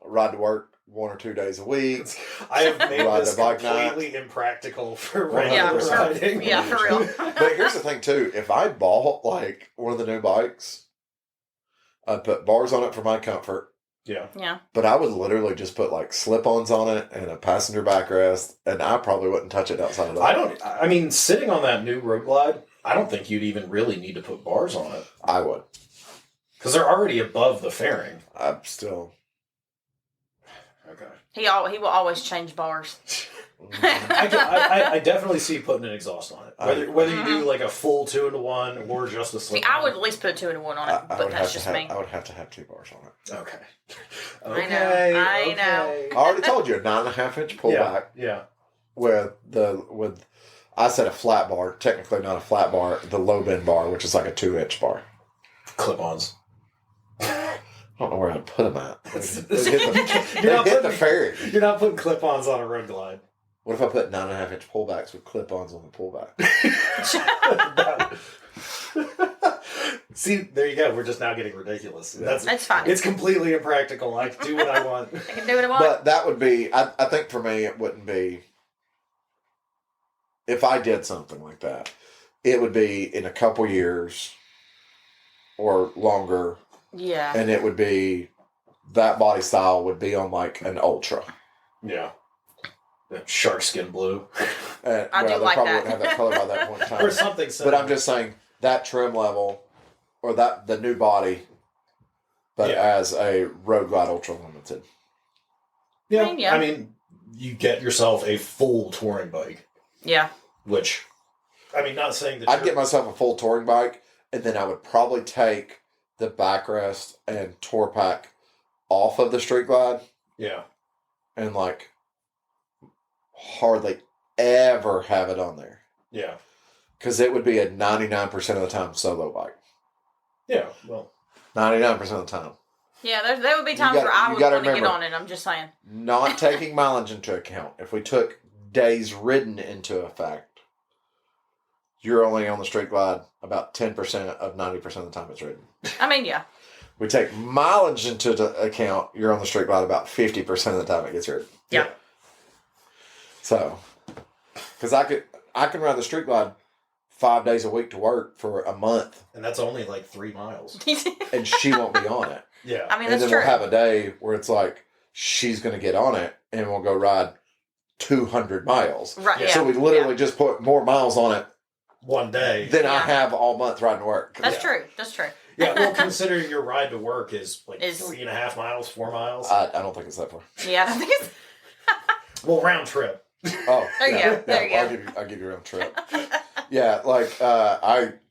[SPEAKER 4] ride to work 1 or 2 days a week.
[SPEAKER 3] I have made this completely impractical for regular riding.
[SPEAKER 1] Yeah, for real.
[SPEAKER 4] But here's the thing too. If I bought one of the new bikes, I'd put bars on it for my comfort.
[SPEAKER 3] Yeah.
[SPEAKER 1] Yeah.
[SPEAKER 4] But I would literally just put slip-ons on it and a passenger backrest, and I probably wouldn't touch it outside of that.
[SPEAKER 3] Sitting on that new Road Glide, I don't think you'd even really need to put bars on it.
[SPEAKER 4] I would.
[SPEAKER 3] Because they're already above the fairing.
[SPEAKER 4] I'm still...
[SPEAKER 3] Okay.
[SPEAKER 1] He will always change bars.
[SPEAKER 3] I definitely see putting an exhaust on it. Whether you do a full 2-in-1 or just a slip.
[SPEAKER 1] See, I would at least put 2-in-1 on it, but that's just me.
[SPEAKER 4] I would have to have 2 bars on it.
[SPEAKER 3] Okay.
[SPEAKER 1] I know.
[SPEAKER 4] I already told you, a 9.5-inch pullback.
[SPEAKER 3] Yeah.
[SPEAKER 4] With I said a flat bar, technically not a flat bar, the low bend bar, which is like a 2-inch bar.
[SPEAKER 3] Clip-ons.
[SPEAKER 4] I don't know where I'd put them at. They hit the ferry.
[SPEAKER 3] You're not putting clip-ons on a Road Glide.
[SPEAKER 4] What if I put 9.5-inch pullbacks with clip-ons on the pullback?
[SPEAKER 3] See, there you go. We're just now getting ridiculous.
[SPEAKER 1] That's fine.
[SPEAKER 3] It's completely impractical. I can do what I want.
[SPEAKER 1] I can do what I want.
[SPEAKER 4] But that would be, I think for me, it wouldn't be, if I did something like that, it would be in a couple years or longer.
[SPEAKER 1] Yeah.
[SPEAKER 4] And it would be, that body style would be on an Ultra.
[SPEAKER 3] Yeah. Shark skin blue.
[SPEAKER 1] I do like
[SPEAKER 4] probably
[SPEAKER 1] that.
[SPEAKER 4] Wouldn't have that color by that point in time.
[SPEAKER 3] Or something similar.
[SPEAKER 4] But I'm just saying, that trim level, or the new body, but as a Road Glide Ultra Limited.
[SPEAKER 3] Yeah. I mean, you get yourself a full touring bike.
[SPEAKER 1] Yeah.
[SPEAKER 3] Which, not saying that
[SPEAKER 4] I'd get myself a full touring bike, and then I would probably take the backrest and tour pack off of the Street Glide.
[SPEAKER 3] Yeah.
[SPEAKER 4] And hardly ever have it on there.
[SPEAKER 3] Yeah.
[SPEAKER 4] Because it would be a 99% of the time solo bike.
[SPEAKER 3] Yeah, well.
[SPEAKER 4] 99% of the time.
[SPEAKER 1] Yeah, there would be times where I would want to get on it. I'm just saying.
[SPEAKER 4] Not taking mileage into account. If we took days ridden into effect, you're only on the Street Glide about 10% of 90% of the time it's ridden.
[SPEAKER 1] Yeah.
[SPEAKER 4] We take mileage into account, you're on the Street Glide about 50% of the time it gets ridden.
[SPEAKER 1] Yeah.
[SPEAKER 4] So, because I can ride the Street Glide 5 days a week to work for a month.
[SPEAKER 3] And that's only 3 miles.
[SPEAKER 4] And she won't be on it.
[SPEAKER 3] Yeah.
[SPEAKER 1] That's
[SPEAKER 4] and then
[SPEAKER 1] true.
[SPEAKER 4] We'll have a day where it's she's going to get on it and we'll go ride 200 miles.
[SPEAKER 1] Right. Yeah.
[SPEAKER 4] So we literally just put more miles on it
[SPEAKER 3] one day
[SPEAKER 4] than I have all month riding to work.
[SPEAKER 1] That's true. That's true.
[SPEAKER 3] Yeah, well, considering your ride to work is 3.5 miles, 4 miles.
[SPEAKER 4] I don't think it's that far.
[SPEAKER 1] Yeah, I don't think it's...
[SPEAKER 3] Well, round trip.
[SPEAKER 4] Oh,
[SPEAKER 1] There you go. There you go.
[SPEAKER 4] I'll give you a round trip. Yeah, like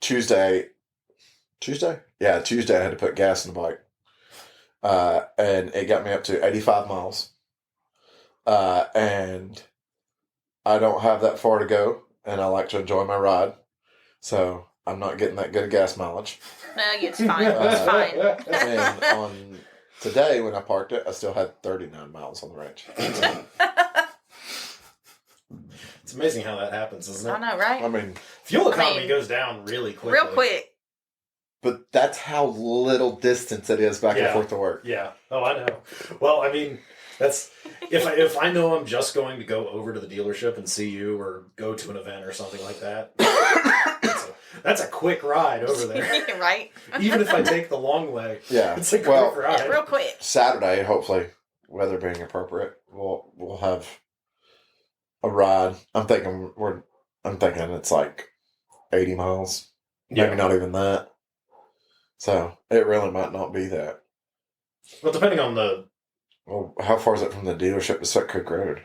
[SPEAKER 4] Tuesday. Yeah, Tuesday I had to put gas in the bike, and it got me up to 85 miles. And I don't have that far to go, and I like to enjoy my ride, so I'm not getting that good gas mileage.
[SPEAKER 1] No, it's fine. It's fine.
[SPEAKER 4] And on today, when I parked it, I still had 39 miles on the range.
[SPEAKER 3] It's amazing how that happens, isn't it?
[SPEAKER 1] I know, right?
[SPEAKER 4] I mean,
[SPEAKER 3] fuel economy goes down really quickly.
[SPEAKER 1] Real quick.
[SPEAKER 4] but that's how little distance it is back and forth to work.
[SPEAKER 3] Yeah. Oh, I know. Well, I mean, that's if I know I'm just going to go over to the dealership and see you, or go to an event or something like that. That's a quick ride over there.
[SPEAKER 1] Right?
[SPEAKER 3] Even if I take the long way.
[SPEAKER 4] Yeah.
[SPEAKER 3] It's a quick ride.
[SPEAKER 1] Yeah, real quick.
[SPEAKER 4] Saturday, hopefully, weather being appropriate, we'll have a ride. I'm thinking it's like 80 miles. Maybe not even that. So it really might not be that.
[SPEAKER 3] Well, depending on the...
[SPEAKER 4] Well, how far is it from the dealership to Suck Creek Road?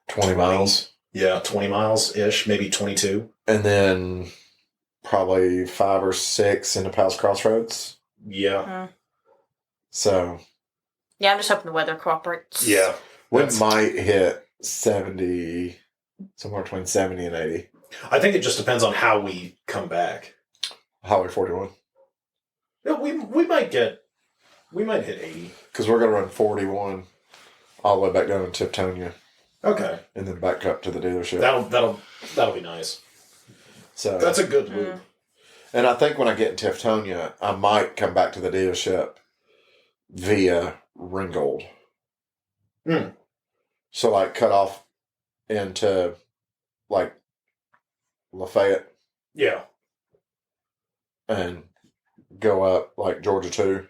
[SPEAKER 4] 20 miles.
[SPEAKER 3] Yeah, 20 miles-ish, maybe 22.
[SPEAKER 4] And then probably 5 or 6 into Powell's Crossroads.
[SPEAKER 3] Yeah.
[SPEAKER 4] So.
[SPEAKER 1] Yeah, I'm just hoping the weather cooperates.
[SPEAKER 3] Yeah.
[SPEAKER 4] We might hit 70, somewhere between 70 and 80.
[SPEAKER 3] I think it just depends on how we come back.
[SPEAKER 4] Highway 41.
[SPEAKER 3] Yeah, we might hit 80.
[SPEAKER 4] Because we're going to run 41 all the way back down to Tiftonia.
[SPEAKER 3] Okay.
[SPEAKER 4] And then back up to the dealership.
[SPEAKER 3] That'll be nice.
[SPEAKER 4] So
[SPEAKER 3] that's a good loop.
[SPEAKER 4] And I think when I get in Tiftonia, I might come back to the dealership via Ringgold. So like cut off into like Lafayette.
[SPEAKER 3] Yeah.
[SPEAKER 4] And go up like Georgia 2.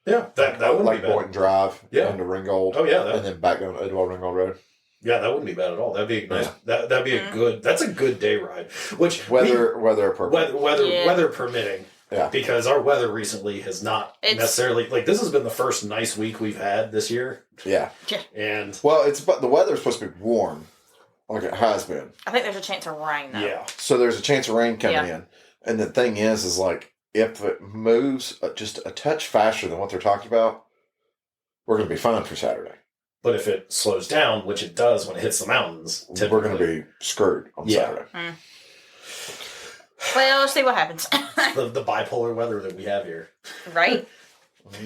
[SPEAKER 3] Yeah, that wouldn't
[SPEAKER 4] like
[SPEAKER 3] be bad.
[SPEAKER 4] Boynton Drive
[SPEAKER 3] Yeah.
[SPEAKER 4] into Ringgold.
[SPEAKER 3] Oh yeah,
[SPEAKER 4] and then back down to Edward Ringgold Road.
[SPEAKER 3] Yeah, that wouldn't be bad at all. That'd be nice. That'd be a good. That's a good day ride. Which
[SPEAKER 4] weather appropriate.
[SPEAKER 3] Weather permitting.
[SPEAKER 4] Yeah.
[SPEAKER 3] Because our weather recently has not necessarily, like, this has been the first nice week we've had this year.
[SPEAKER 4] Yeah.
[SPEAKER 3] And
[SPEAKER 4] but the weather's supposed to be warm, like it has been.
[SPEAKER 1] I think there's a chance of rain though.
[SPEAKER 3] Yeah.
[SPEAKER 4] So there's a chance of rain coming in, and the thing is like if it moves just a touch faster than what they're talking about, we're going to be fine for Saturday.
[SPEAKER 3] But if it slows down, which it does when it hits the mountains,
[SPEAKER 4] we're going to be screwed on Saturday.
[SPEAKER 1] Well, let's see what happens.
[SPEAKER 3] the bipolar weather that we have here.
[SPEAKER 1] Right?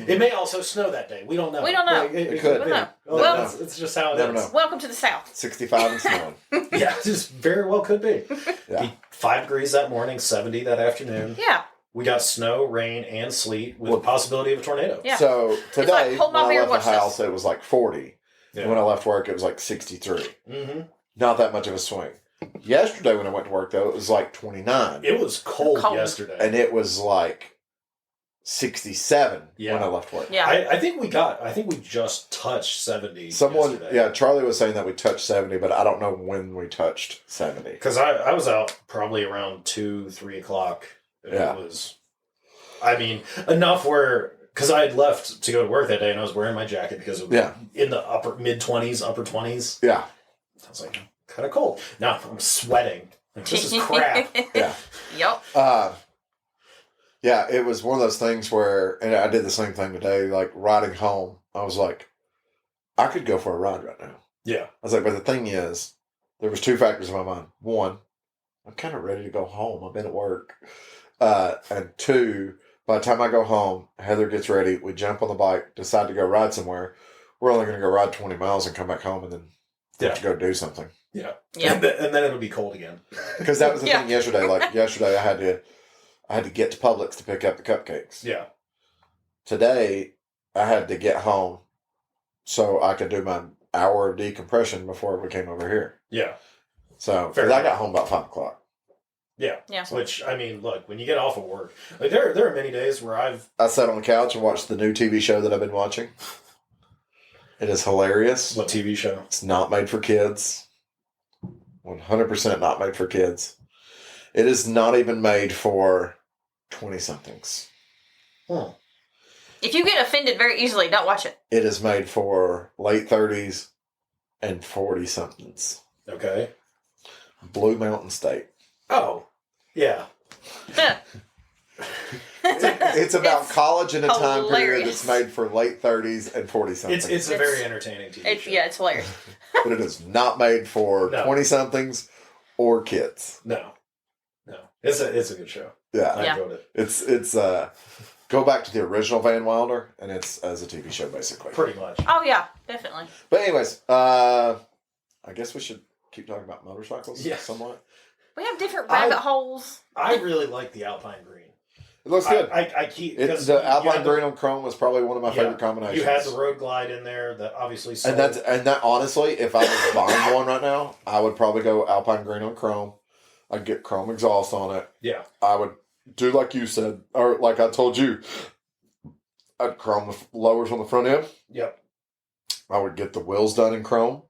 [SPEAKER 3] It may also snow that day. We don't know.
[SPEAKER 1] We don't know.
[SPEAKER 3] Like,
[SPEAKER 4] it could.
[SPEAKER 1] Well,
[SPEAKER 3] it's just how it
[SPEAKER 4] never
[SPEAKER 3] is.
[SPEAKER 4] know.
[SPEAKER 1] Welcome to the South.
[SPEAKER 4] 65 and snowing.
[SPEAKER 3] Yeah, it just very well could be.
[SPEAKER 4] Yeah.
[SPEAKER 3] Be 5 degrees that morning, 70 that afternoon.
[SPEAKER 1] Yeah.
[SPEAKER 3] We got snow, rain, and sleet with the possibility of a tornado.
[SPEAKER 1] Yeah.
[SPEAKER 4] So today,
[SPEAKER 1] hold my
[SPEAKER 4] when I
[SPEAKER 1] beer,
[SPEAKER 4] left the
[SPEAKER 1] watch
[SPEAKER 4] house, it was like 40.
[SPEAKER 3] Yeah.
[SPEAKER 4] And when I left work, it was like 63.
[SPEAKER 3] Mm-hmm.
[SPEAKER 4] Not that much of a swing. Yesterday, when I went to work, though, it was like 29.
[SPEAKER 3] It was cold yesterday.
[SPEAKER 4] And it was like 67 when I left work.
[SPEAKER 1] Yeah.
[SPEAKER 3] I think we just touched 70 yesterday.
[SPEAKER 4] Yeah, Charlie was saying that we touched 70, but I don't know when we touched 70.
[SPEAKER 3] Because I was out probably around 2, 3 o'clock. And
[SPEAKER 4] Yeah.
[SPEAKER 3] It was, I mean, enough where, because I had left to go to work that day and I was wearing my jacket because it was in the mid-20s, upper 20s.
[SPEAKER 4] Yeah.
[SPEAKER 3] I was like, kind of cold. Now I'm sweating. Like, this is crap.
[SPEAKER 4] Yeah.
[SPEAKER 1] Yep.
[SPEAKER 4] Yeah, it was one of those things where, and I did the same thing today, like riding home, I was like, I could go for a ride right now.
[SPEAKER 3] Yeah.
[SPEAKER 4] I was like, but the thing is, there was 2 factors in my mind. 1, I'm kind of ready to go home. I've been at work. And 2, by the time I go home, Heather gets ready, we jump on the bike, decide to go ride somewhere. We're only going to go ride 20 miles and come back home and then have to go do something.
[SPEAKER 3] Yeah.
[SPEAKER 1] Yeah.
[SPEAKER 3] And then it'll be cold again.
[SPEAKER 4] Because that was the thing yesterday. Like yesterday, I had to get to Publix to pick up the cupcakes.
[SPEAKER 3] Yeah.
[SPEAKER 4] Today, I had to get home so I could do my hour of decompression before we came over here.
[SPEAKER 3] Yeah.
[SPEAKER 4] So, because I got home about 5 o'clock.
[SPEAKER 3] Yeah.
[SPEAKER 1] Yeah.
[SPEAKER 3] Which, I mean, look, when you get off of work, like there are many days where
[SPEAKER 4] I sat on the couch and watched the new TV show that I've been watching. It is hilarious.
[SPEAKER 3] What TV show?
[SPEAKER 4] It's not made for kids. 100% not made for kids. It is not even made for 20-somethings.
[SPEAKER 1] If you get offended very easily, don't watch it.
[SPEAKER 4] It is made for late 30s and 40 somethings.
[SPEAKER 3] Okay.
[SPEAKER 4] Blue Mountain State.
[SPEAKER 3] Oh, yeah.
[SPEAKER 4] It's about college in a time period
[SPEAKER 1] hilarious.
[SPEAKER 4] that's made for late 30s and 40 somethings.
[SPEAKER 3] It's a very entertaining TV show.
[SPEAKER 1] Yeah, it's hilarious.
[SPEAKER 4] But it is not made for 20 somethings or kids.
[SPEAKER 3] No. It's a good show.
[SPEAKER 4] Yeah.
[SPEAKER 3] I enjoyed it.
[SPEAKER 4] It's go back to the original Van Wilder, and it's as a TV show basically.
[SPEAKER 3] Pretty much.
[SPEAKER 1] Oh yeah, definitely.
[SPEAKER 4] But anyways, I guess we should keep talking about motorcycles somewhat.
[SPEAKER 1] We have different rabbit holes.
[SPEAKER 3] I really like the Alpine Green.
[SPEAKER 4] It looks good.
[SPEAKER 3] I keep
[SPEAKER 4] the Alpine Green on chrome was probably one of my favorite combinations.
[SPEAKER 3] You had the Road Glide in there that obviously sold.
[SPEAKER 4] And that honestly, if I was buying one right now, I would probably go Alpine Green on chrome. I'd get chrome exhaust on it.
[SPEAKER 3] Yeah.
[SPEAKER 4] I would do like you said, or like I told you. I'd chrome the lowers on the front end.
[SPEAKER 3] Yep.
[SPEAKER 4] I would get the wheels done in chrome.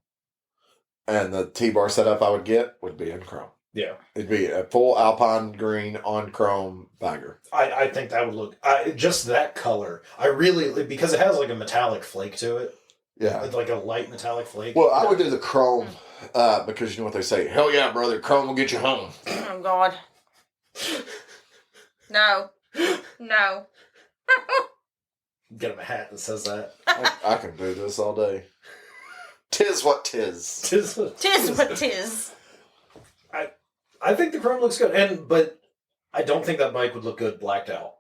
[SPEAKER 4] And the T-bar setup I would get would be in chrome.
[SPEAKER 3] Yeah.
[SPEAKER 4] It'd be a full Alpine Green on chrome bagger.
[SPEAKER 3] I think that would look... just that color. I really... Because it has like a metallic flake to it.
[SPEAKER 4] Yeah.
[SPEAKER 3] Like a light metallic flake.
[SPEAKER 4] Well, I would do the chrome because you know what they say. Hell yeah, brother. Chrome will get you home.
[SPEAKER 1] Oh, God. No.
[SPEAKER 3] Get him a hat that says that.
[SPEAKER 4] I can do this all day. Tis what tis.
[SPEAKER 1] Tis what tis.
[SPEAKER 3] I think the chrome looks good, but I don't think that bike would look good blacked out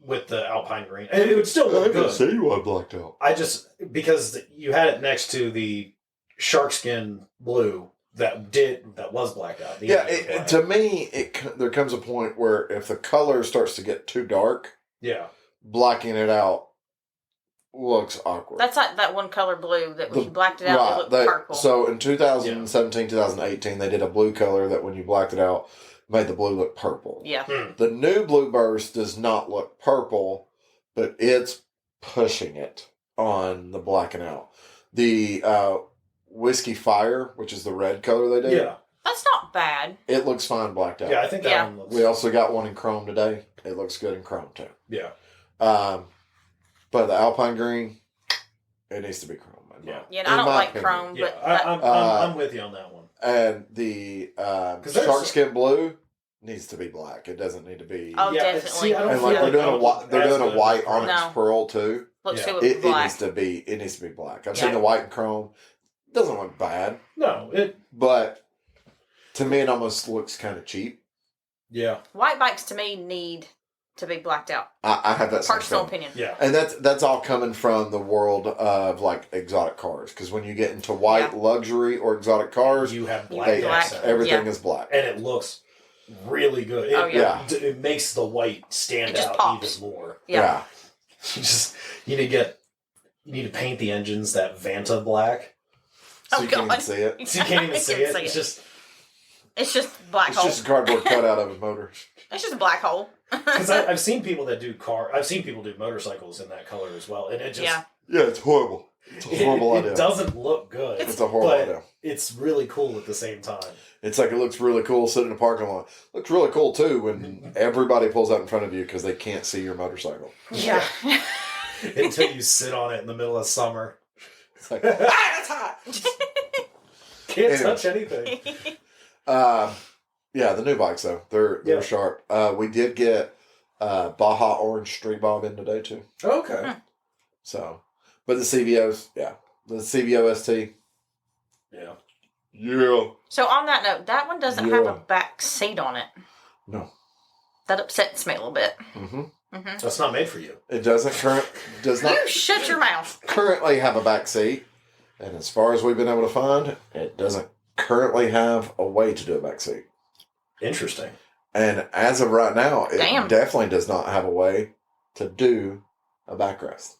[SPEAKER 3] with the Alpine Green. And it would still look good.
[SPEAKER 4] I didn't say you want blacked out.
[SPEAKER 3] Because you had it next to the sharkskin blue that was blacked out.
[SPEAKER 4] To me, there comes a point where if the color starts to get too dark, blacking it out looks awkward.
[SPEAKER 1] That's like that one color blue that when you blacked it out, it looked purple.
[SPEAKER 4] So in 2017, 2018, they did a blue color that when you blacked it out, made the blue look purple.
[SPEAKER 1] Yeah.
[SPEAKER 4] The new Blue Burst does not look purple, but it's pushing it on the blacking out. The Whiskey Fire, which is the red color they did.
[SPEAKER 3] Yeah.
[SPEAKER 1] That's not bad.
[SPEAKER 4] It looks fine blacked out.
[SPEAKER 3] Yeah, I think that one looks...
[SPEAKER 4] We also got one in chrome today. It looks good in chrome too.
[SPEAKER 3] Yeah.
[SPEAKER 4] But the Alpine Green, it needs to be chrome.
[SPEAKER 1] Yeah, and I don't like chrome, but...
[SPEAKER 3] I'm with you on that one.
[SPEAKER 4] And the Sharkskin Blue needs to be black. It doesn't need to be...
[SPEAKER 1] Oh, definitely.
[SPEAKER 3] See, I don't
[SPEAKER 4] and
[SPEAKER 3] feel
[SPEAKER 4] they're doing a white onyx pearl too.
[SPEAKER 1] Looks good with black.
[SPEAKER 4] It needs to be black. I've seen the white and chrome. It doesn't look bad.
[SPEAKER 3] No,
[SPEAKER 4] but to me, it almost looks kind of cheap.
[SPEAKER 3] Yeah.
[SPEAKER 1] White bikes to me need to be blacked out.
[SPEAKER 4] I have that
[SPEAKER 1] personal opinion.
[SPEAKER 3] Yeah.
[SPEAKER 4] And that's all coming from the world of like exotic cars. Because when you get into white luxury or exotic cars,
[SPEAKER 3] you have black.
[SPEAKER 4] Everything is black.
[SPEAKER 3] And it looks really good. It makes the white stand out
[SPEAKER 1] pops.
[SPEAKER 3] even more.
[SPEAKER 4] Yeah.
[SPEAKER 3] You need to paint the engines that Vanta black.
[SPEAKER 4] So you can't even see it.
[SPEAKER 3] So you can't even see it.
[SPEAKER 1] It's just black hole.
[SPEAKER 4] It's just a cardboard cutout of a motor.
[SPEAKER 1] It's just a black hole.
[SPEAKER 3] Because I've seen people that do motorcycles in that color as well, and it just
[SPEAKER 4] it's horrible. It's a horrible idea.
[SPEAKER 3] It doesn't look good.
[SPEAKER 4] It's a horrible idea.
[SPEAKER 3] It's really cool at the same time.
[SPEAKER 4] It's like it looks really cool sitting in a parking lot. Looks really cool too when everybody pulls out in front of you because they can't see your motorcycle.
[SPEAKER 1] Yeah.
[SPEAKER 3] Until you sit on it in the middle of summer. It's like, it's hot. Can't touch anything.
[SPEAKER 4] The new bikes though, they're sharp. We did get Baja Orange Street Bob in today too.
[SPEAKER 3] Okay.
[SPEAKER 4] So, but the CVOs, the CVO ST. Yeah.
[SPEAKER 1] So on that note, that one doesn't have a back seat on it.
[SPEAKER 4] No.
[SPEAKER 1] That upsets me a little bit.
[SPEAKER 4] Mm-hmm.
[SPEAKER 1] Mm-hmm.
[SPEAKER 3] That's not made for you.
[SPEAKER 4] It does not.
[SPEAKER 1] You shut your mouth.
[SPEAKER 4] Currently have a back seat, and as far as we've been able to find, it doesn't currently have a way to do a back seat.
[SPEAKER 3] Interesting.
[SPEAKER 4] And as of right now, it definitely does not have a way to do a backrest.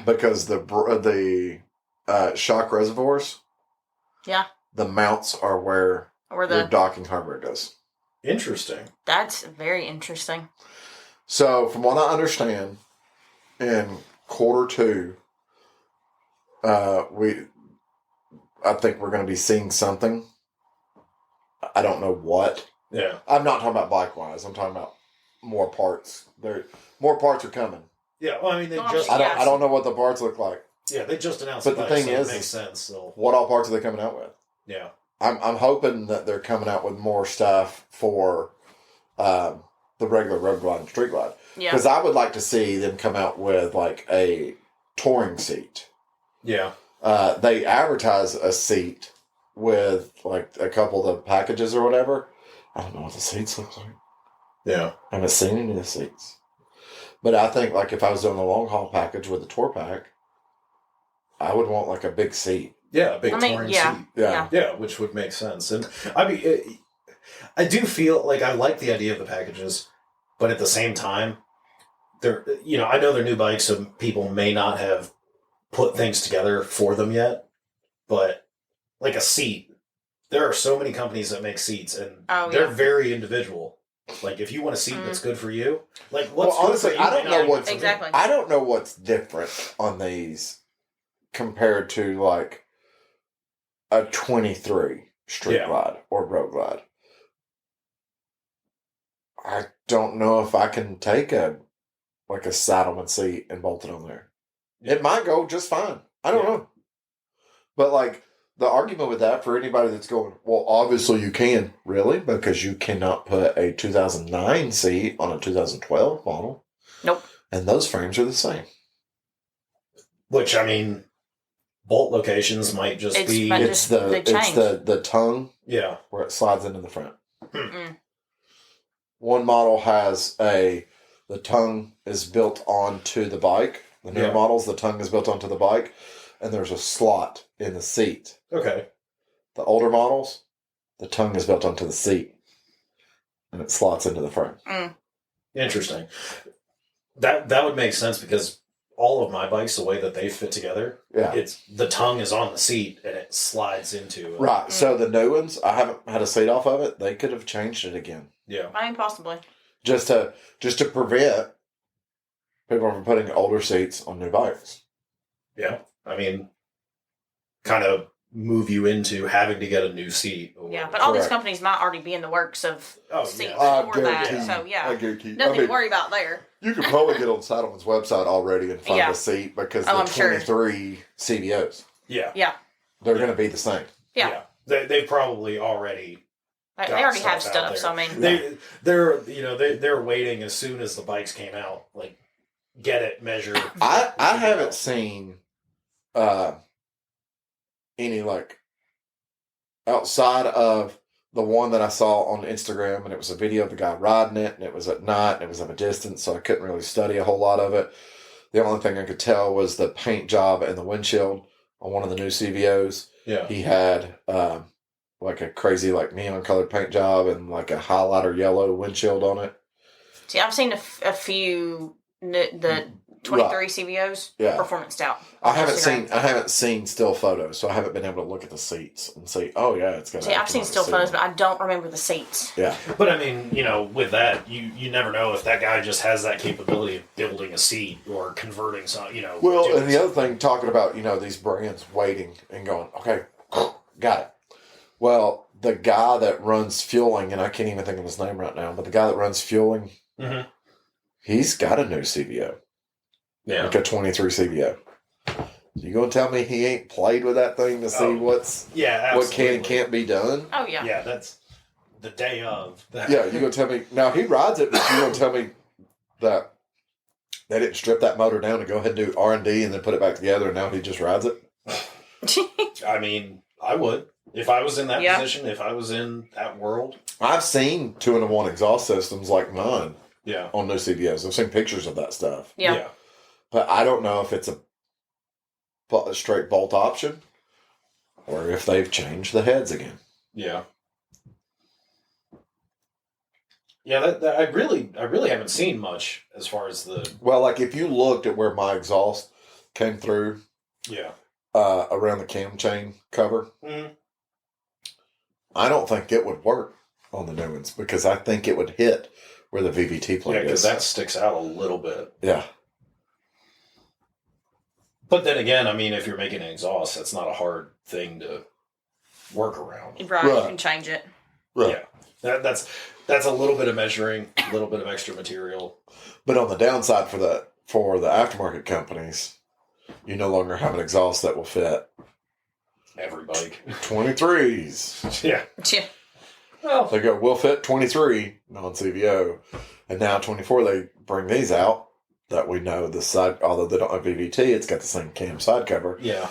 [SPEAKER 4] Because the shock reservoirs, the mounts are where your docking hardware goes.
[SPEAKER 3] Interesting.
[SPEAKER 1] That's very interesting.
[SPEAKER 4] So, from what I understand, in Q2, I think we're going to be seeing something. I don't know what.
[SPEAKER 3] Yeah.
[SPEAKER 4] I'm not talking about bike-wise. I'm talking about more parts. More parts are coming.
[SPEAKER 3] Yeah, well, I mean,
[SPEAKER 4] I don't know what the parts look like.
[SPEAKER 3] Yeah, they just announced.
[SPEAKER 4] But the thing
[SPEAKER 3] so
[SPEAKER 4] is,
[SPEAKER 3] it makes sense. So.
[SPEAKER 4] What all parts are they coming out with?
[SPEAKER 3] Yeah,
[SPEAKER 4] I'm hoping that they're coming out with more stuff for the regular road glide and street glide.
[SPEAKER 1] Yeah.
[SPEAKER 4] Because I would like to see them come out with like a touring seat.
[SPEAKER 3] Yeah.
[SPEAKER 4] They advertise a seat with like a couple of the packages or whatever. I don't know what the seats look like.
[SPEAKER 3] Yeah.
[SPEAKER 4] I haven't seen any of the seats. But I think like if I was doing the long haul package with the tour pack, I would want like a big seat.
[SPEAKER 3] Yeah, a big touring seat.
[SPEAKER 4] Yeah.
[SPEAKER 3] Yeah, which would make sense. And I mean, I do feel like I like the idea of the packages, but at the same time, they're, I know they're new bikes, so people may not have put things together for them yet, but like a seat, there are so many companies that make seats, and they're very individual. Like if you want a seat that's good for you, like what's
[SPEAKER 4] honestly,
[SPEAKER 3] good for you,
[SPEAKER 4] I don't know what's
[SPEAKER 1] exactly.
[SPEAKER 4] I don't know what's different on these compared to like a 23 street glide or road glide. I don't know if I can take a saddleman seat and bolt it on there. It might go just fine. I don't know. But like the argument with that for anybody that's going, well, obviously you can. Really? Because you cannot put a 2009 seat on a 2012 model.
[SPEAKER 1] Nope.
[SPEAKER 4] And those frames are the same.
[SPEAKER 3] Which, I mean, bolt locations might just be...
[SPEAKER 4] It's the tongue where it slides into the front. One model has the tongue is built onto the bike. The newer models, the tongue is built onto the bike, and there's a slot in the seat.
[SPEAKER 3] Okay.
[SPEAKER 4] The older models, the tongue is built onto the seat, and it slots into the frame.
[SPEAKER 3] Interesting. That would make sense because all of my bikes, the way that they fit together, it's the tongue is on the seat and it slides into it.
[SPEAKER 4] Right. So the new ones, I haven't had a seat off of it. They could have changed it again.
[SPEAKER 3] Yeah.
[SPEAKER 1] I mean, possibly.
[SPEAKER 4] Just to prevent people from putting older seats on new bikes.
[SPEAKER 3] Yeah. I mean, kind of move you into having to get a new seat.
[SPEAKER 1] Yeah, but all these companies might already be in the works of seats for that. So, nothing to worry about there.
[SPEAKER 4] You could probably get on Saddleman's website already and find a seat because the 23 CVOs.
[SPEAKER 3] Yeah.
[SPEAKER 1] Yeah.
[SPEAKER 4] They're going to be the same.
[SPEAKER 1] Yeah.
[SPEAKER 3] They probably already...
[SPEAKER 1] They already have stuff, so I mean...
[SPEAKER 3] They're waiting as soon as the bikes came out. Like, get it, measure.
[SPEAKER 4] I haven't seen any, like, outside of the one that I saw on Instagram, and it was a video of the guy riding it, and it was at night, and it was at a distance, so I couldn't really study a whole lot of it. The only thing I could tell was the paint job and the windshield on one of the new CVOs.
[SPEAKER 3] Yeah.
[SPEAKER 4] He had like a crazy like neon colored paint job and like a highlighter yellow windshield on it.
[SPEAKER 1] See, I've seen a few the 23 CVOs performance stout.
[SPEAKER 4] I haven't seen still photos, so I haven't been able to look at the seats and see. Oh yeah, it's got.
[SPEAKER 1] See, I've seen still photos, but I don't remember the seats.
[SPEAKER 4] Yeah,
[SPEAKER 3] but I mean, with that, you never know if that guy just has that capability of building a seat or converting some.
[SPEAKER 4] Well, and the other thing, talking about these brands waiting and going, okay, got it. Well, the guy that runs fueling, and I can't even think of his name right now, but the guy that runs fueling, he's got a new CVO.
[SPEAKER 3] Yeah.
[SPEAKER 4] Like a 23 CVO. You gonna tell me he ain't played with that thing to see what can and can't be done?
[SPEAKER 1] Oh yeah.
[SPEAKER 3] Yeah, that's the day of.
[SPEAKER 4] Yeah, you gonna tell me now he rides it, but you gonna tell me that they didn't strip that motor down and go ahead and do R&D and then put it back together and now he just rides it?
[SPEAKER 3] I mean, I would. If I was in that position, if I was in that world.
[SPEAKER 4] I've seen 2-in-1 exhaust systems like mine on new CVOs. I've seen pictures of that stuff.
[SPEAKER 1] Yeah.
[SPEAKER 4] But I don't know if it's a straight bolt option or if they've changed the heads again.
[SPEAKER 3] Yeah. Yeah, I really haven't seen much as far as the...
[SPEAKER 4] Well, like if you looked at where my exhaust came through around the cam chain cover, I don't think it would work on the new ones because I think it would hit where the VVT plate is.
[SPEAKER 3] Yeah, because that sticks out a little bit.
[SPEAKER 4] Yeah.
[SPEAKER 3] But then again, I mean, if you're making an exhaust, that's not a hard thing to work around.
[SPEAKER 1] Right. You can change it.
[SPEAKER 4] Right.
[SPEAKER 3] Yeah. That's a little bit of measuring, a little bit of extra material.
[SPEAKER 4] But on the downside for the aftermarket companies, you no longer have an exhaust that will fit
[SPEAKER 3] every bike.
[SPEAKER 4] 23s.
[SPEAKER 3] Yeah.
[SPEAKER 1] Yeah.
[SPEAKER 3] Well,
[SPEAKER 4] They go, we'll fit 23 non-CVO. And now 24, they bring these out that we know the side, although they don't have VVT, it's got the same cam side cover.
[SPEAKER 3] yeah.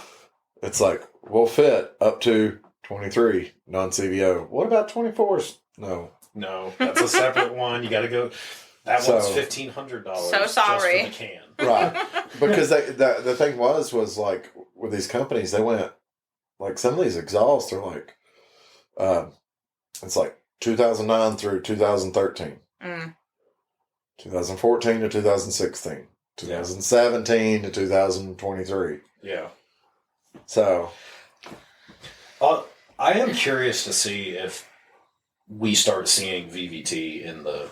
[SPEAKER 4] It's like, we'll fit up to 23 non-CVO. What about 24s? No.
[SPEAKER 3] No, that's a separate one. You got to go. That one's $1,500.
[SPEAKER 1] So sorry.
[SPEAKER 3] Just for the can.
[SPEAKER 4] Right. Because the thing was like, with these companies, they went, like, some of these exhausts are like, it's like 2009 through 2013. 2014 to 2016. 2017 to 2023.
[SPEAKER 3] Yeah.
[SPEAKER 4] So.
[SPEAKER 3] I am curious to see if we start seeing VVT in the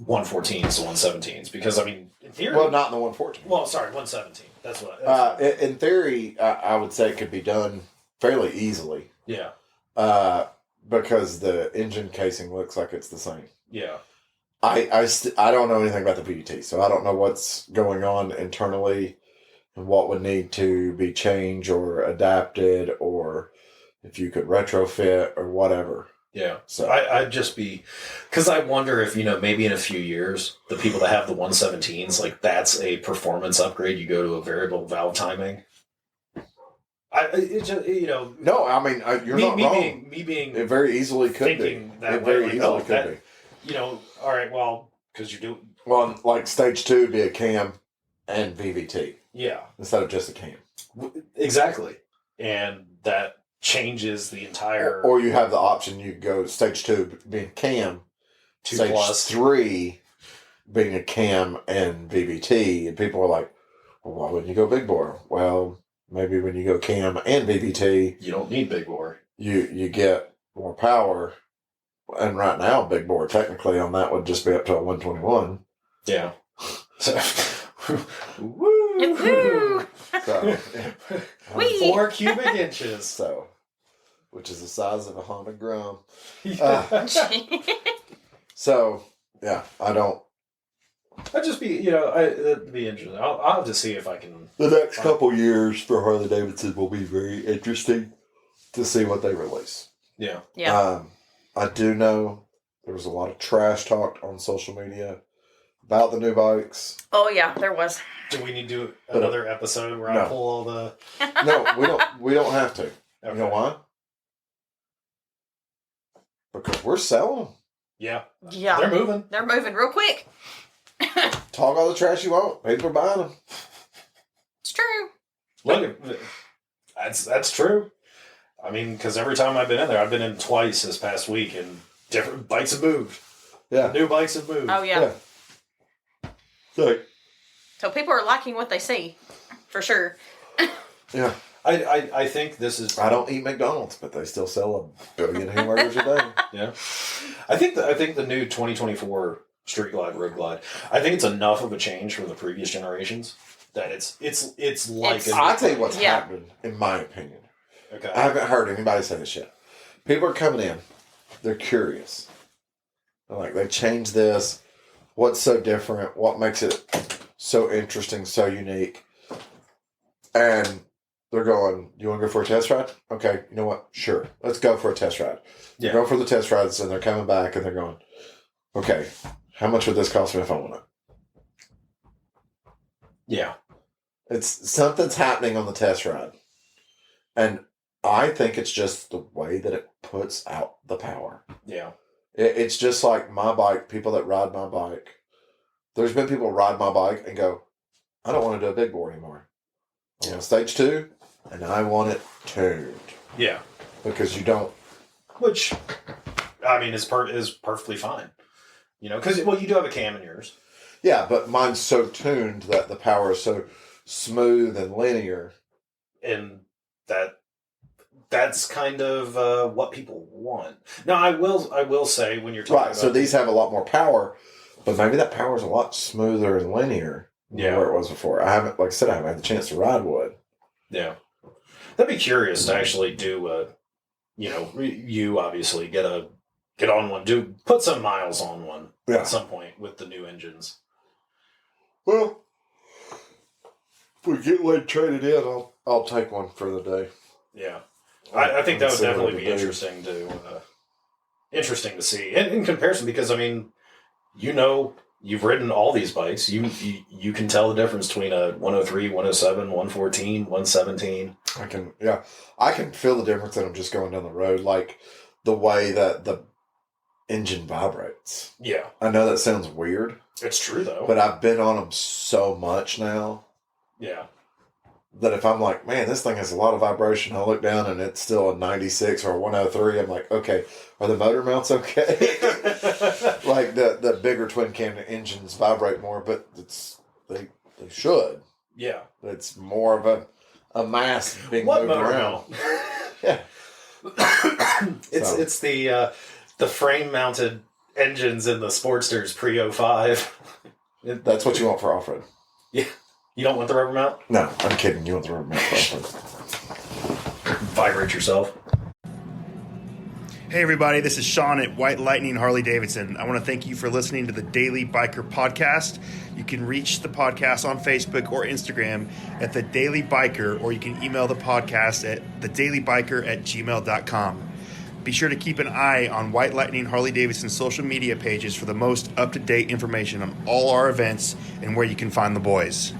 [SPEAKER 3] 114s, the 117s, because I mean, in theory,
[SPEAKER 4] well, not in the 114.
[SPEAKER 3] Well, sorry, 117. That's what.
[SPEAKER 4] In theory, I would say it could be done fairly easily.
[SPEAKER 3] Yeah.
[SPEAKER 4] Because the engine casing looks like it's the same.
[SPEAKER 3] Yeah.
[SPEAKER 4] I don't know anything about the VVT, so I don't know what's going on internally and what would need to be changed or adapted, or if you could retrofit or whatever.
[SPEAKER 3] Yeah.
[SPEAKER 4] So
[SPEAKER 3] I'd just be, because I wonder if, maybe in a few years, the people that have the 117s, like that's a performance upgrade. You go to a variable valve timing.
[SPEAKER 4] No, I mean, you're not wrong. It very easily could be.
[SPEAKER 3] It very easily could be. All right, well, because you do.
[SPEAKER 4] Well, like stage 2 would be a cam and VVT.
[SPEAKER 3] Yeah.
[SPEAKER 4] Instead of just a cam.
[SPEAKER 3] Exactly. And that changes the entire.
[SPEAKER 4] Or you have the option, you go stage 2 being cam,
[SPEAKER 3] 2
[SPEAKER 4] stage
[SPEAKER 3] plus
[SPEAKER 4] 3 being a cam and VVT, and people are like, well, why wouldn't you go big bore? Well, maybe when you go cam and VVT,
[SPEAKER 3] you don't need big bore.
[SPEAKER 4] You get more power, and right now big bore technically on that would just be up to a 121.
[SPEAKER 3] Yeah.
[SPEAKER 1] Woo!
[SPEAKER 4] So,
[SPEAKER 3] 4 cubic inches.
[SPEAKER 4] So, which is the size of a Honda Grum. So, yeah, I don't.
[SPEAKER 3] I'd just be, it'd be interesting. I'll have to see if I can.
[SPEAKER 4] The next couple years for Harley-Davidson will be very interesting to see what they release.
[SPEAKER 3] Yeah.
[SPEAKER 1] Yeah.
[SPEAKER 4] I do know there was a lot of trash talk on social media about the new bikes.
[SPEAKER 1] Oh yeah, there was.
[SPEAKER 3] Do we need to do another episode where I pull all the?
[SPEAKER 4] No, we don't have to. Okay. You know why? Because we're selling them.
[SPEAKER 3] Yeah.
[SPEAKER 1] Yeah. They're moving real quick.
[SPEAKER 4] Talk all the trash you want. People are buying them.
[SPEAKER 1] It's true.
[SPEAKER 3] Look, that's true. I mean, because every time I've been in there, I've been in twice this past week, and different bikes have moved.
[SPEAKER 4] Yeah.
[SPEAKER 3] New bikes have moved.
[SPEAKER 1] Oh yeah.
[SPEAKER 4] So
[SPEAKER 1] people are liking what they see, for sure.
[SPEAKER 4] Yeah.
[SPEAKER 3] I think this is.
[SPEAKER 4] I don't eat McDonald's, but they still sell 1 billion hamburgers a day.
[SPEAKER 3] Yeah. I think the new 2024 Street Glide, Road Glide, I think it's enough of a change from the previous generations that it's like.
[SPEAKER 4] I'll tell you what's happening, in my opinion.
[SPEAKER 3] Okay.
[SPEAKER 4] I haven't heard anybody say this yet. People are coming in. They're curious. They're like, they changed this. What's so different? What makes it so interesting, so unique? And they're going, you want to go for a test ride? Okay, you know what? Sure. Let's go for a test ride.
[SPEAKER 3] Yeah.
[SPEAKER 4] Go for the test rides, and they're coming back, and they're going, okay, how much would this cost me if I want it?
[SPEAKER 3] Yeah.
[SPEAKER 4] It's something's happening on the test ride. And I think it's just the way that it puts out the power.
[SPEAKER 3] Yeah.
[SPEAKER 4] It's just like my bike, people that ride my bike. There's been people ride my bike and go, I don't want to do a big bore anymore. I want a stage 2, and I want it tuned.
[SPEAKER 3] Yeah.
[SPEAKER 4] Because you don't.
[SPEAKER 3] Which, I mean, is perfectly fine. Because, you do have a cam in yours.
[SPEAKER 4] Yeah, but mine's so tuned that the power is so smooth and linear.
[SPEAKER 3] And that's kind of what people want. Now, I will say when you're talking about...
[SPEAKER 4] Right, so these have a lot more power, but maybe that power is a lot smoother and linear than where it was before. I haven't had the chance to ride wood.
[SPEAKER 3] Yeah. That'd be curious to actually do you obviously get on one, put some miles on one at some point with the new engines.
[SPEAKER 4] Well, if we get one traded in, I'll take one for the day.
[SPEAKER 3] Yeah. I think that would definitely be interesting to see in comparison, because I mean, you've ridden all these bikes. You can tell the difference between a 103, 107, 114, 117.
[SPEAKER 4] I can feel the difference in them just going down the road, like the way that the engine vibrates.
[SPEAKER 3] Yeah.
[SPEAKER 4] I know that sounds weird.
[SPEAKER 3] It's true though.
[SPEAKER 4] But I've been on them so much now.
[SPEAKER 3] Yeah.
[SPEAKER 4] That if I'm like, man, this thing has a lot of vibration, I look down and it's still a 96 or a 103, I'm like, okay, are the motor mounts okay? Like the bigger twin cam engines vibrate more, but they should.
[SPEAKER 3] Yeah.
[SPEAKER 4] It's more of a mass being moved around. Yeah.
[SPEAKER 3] It's the frame mounted engines in the Sportsters pre-05.
[SPEAKER 4] That's what you want for off-road.
[SPEAKER 3] Yeah. You don't want the rubber mount?
[SPEAKER 4] No, I'm kidding. You want the rubber mount for off-road.
[SPEAKER 3] Vibrate yourself.
[SPEAKER 5] Hey everybody, this is Sean at White Lightning Harley-Davidson. I want to thank you for listening to the Daily Biker Podcast. You can reach the podcast on Facebook or Instagram at The Daily Biker, or you can email the podcast at thedailybiker@gmail.com. Be sure to keep an eye on White Lightning Harley-Davidson social media pages for the most up-to-date information on all our events and where you can find the boys.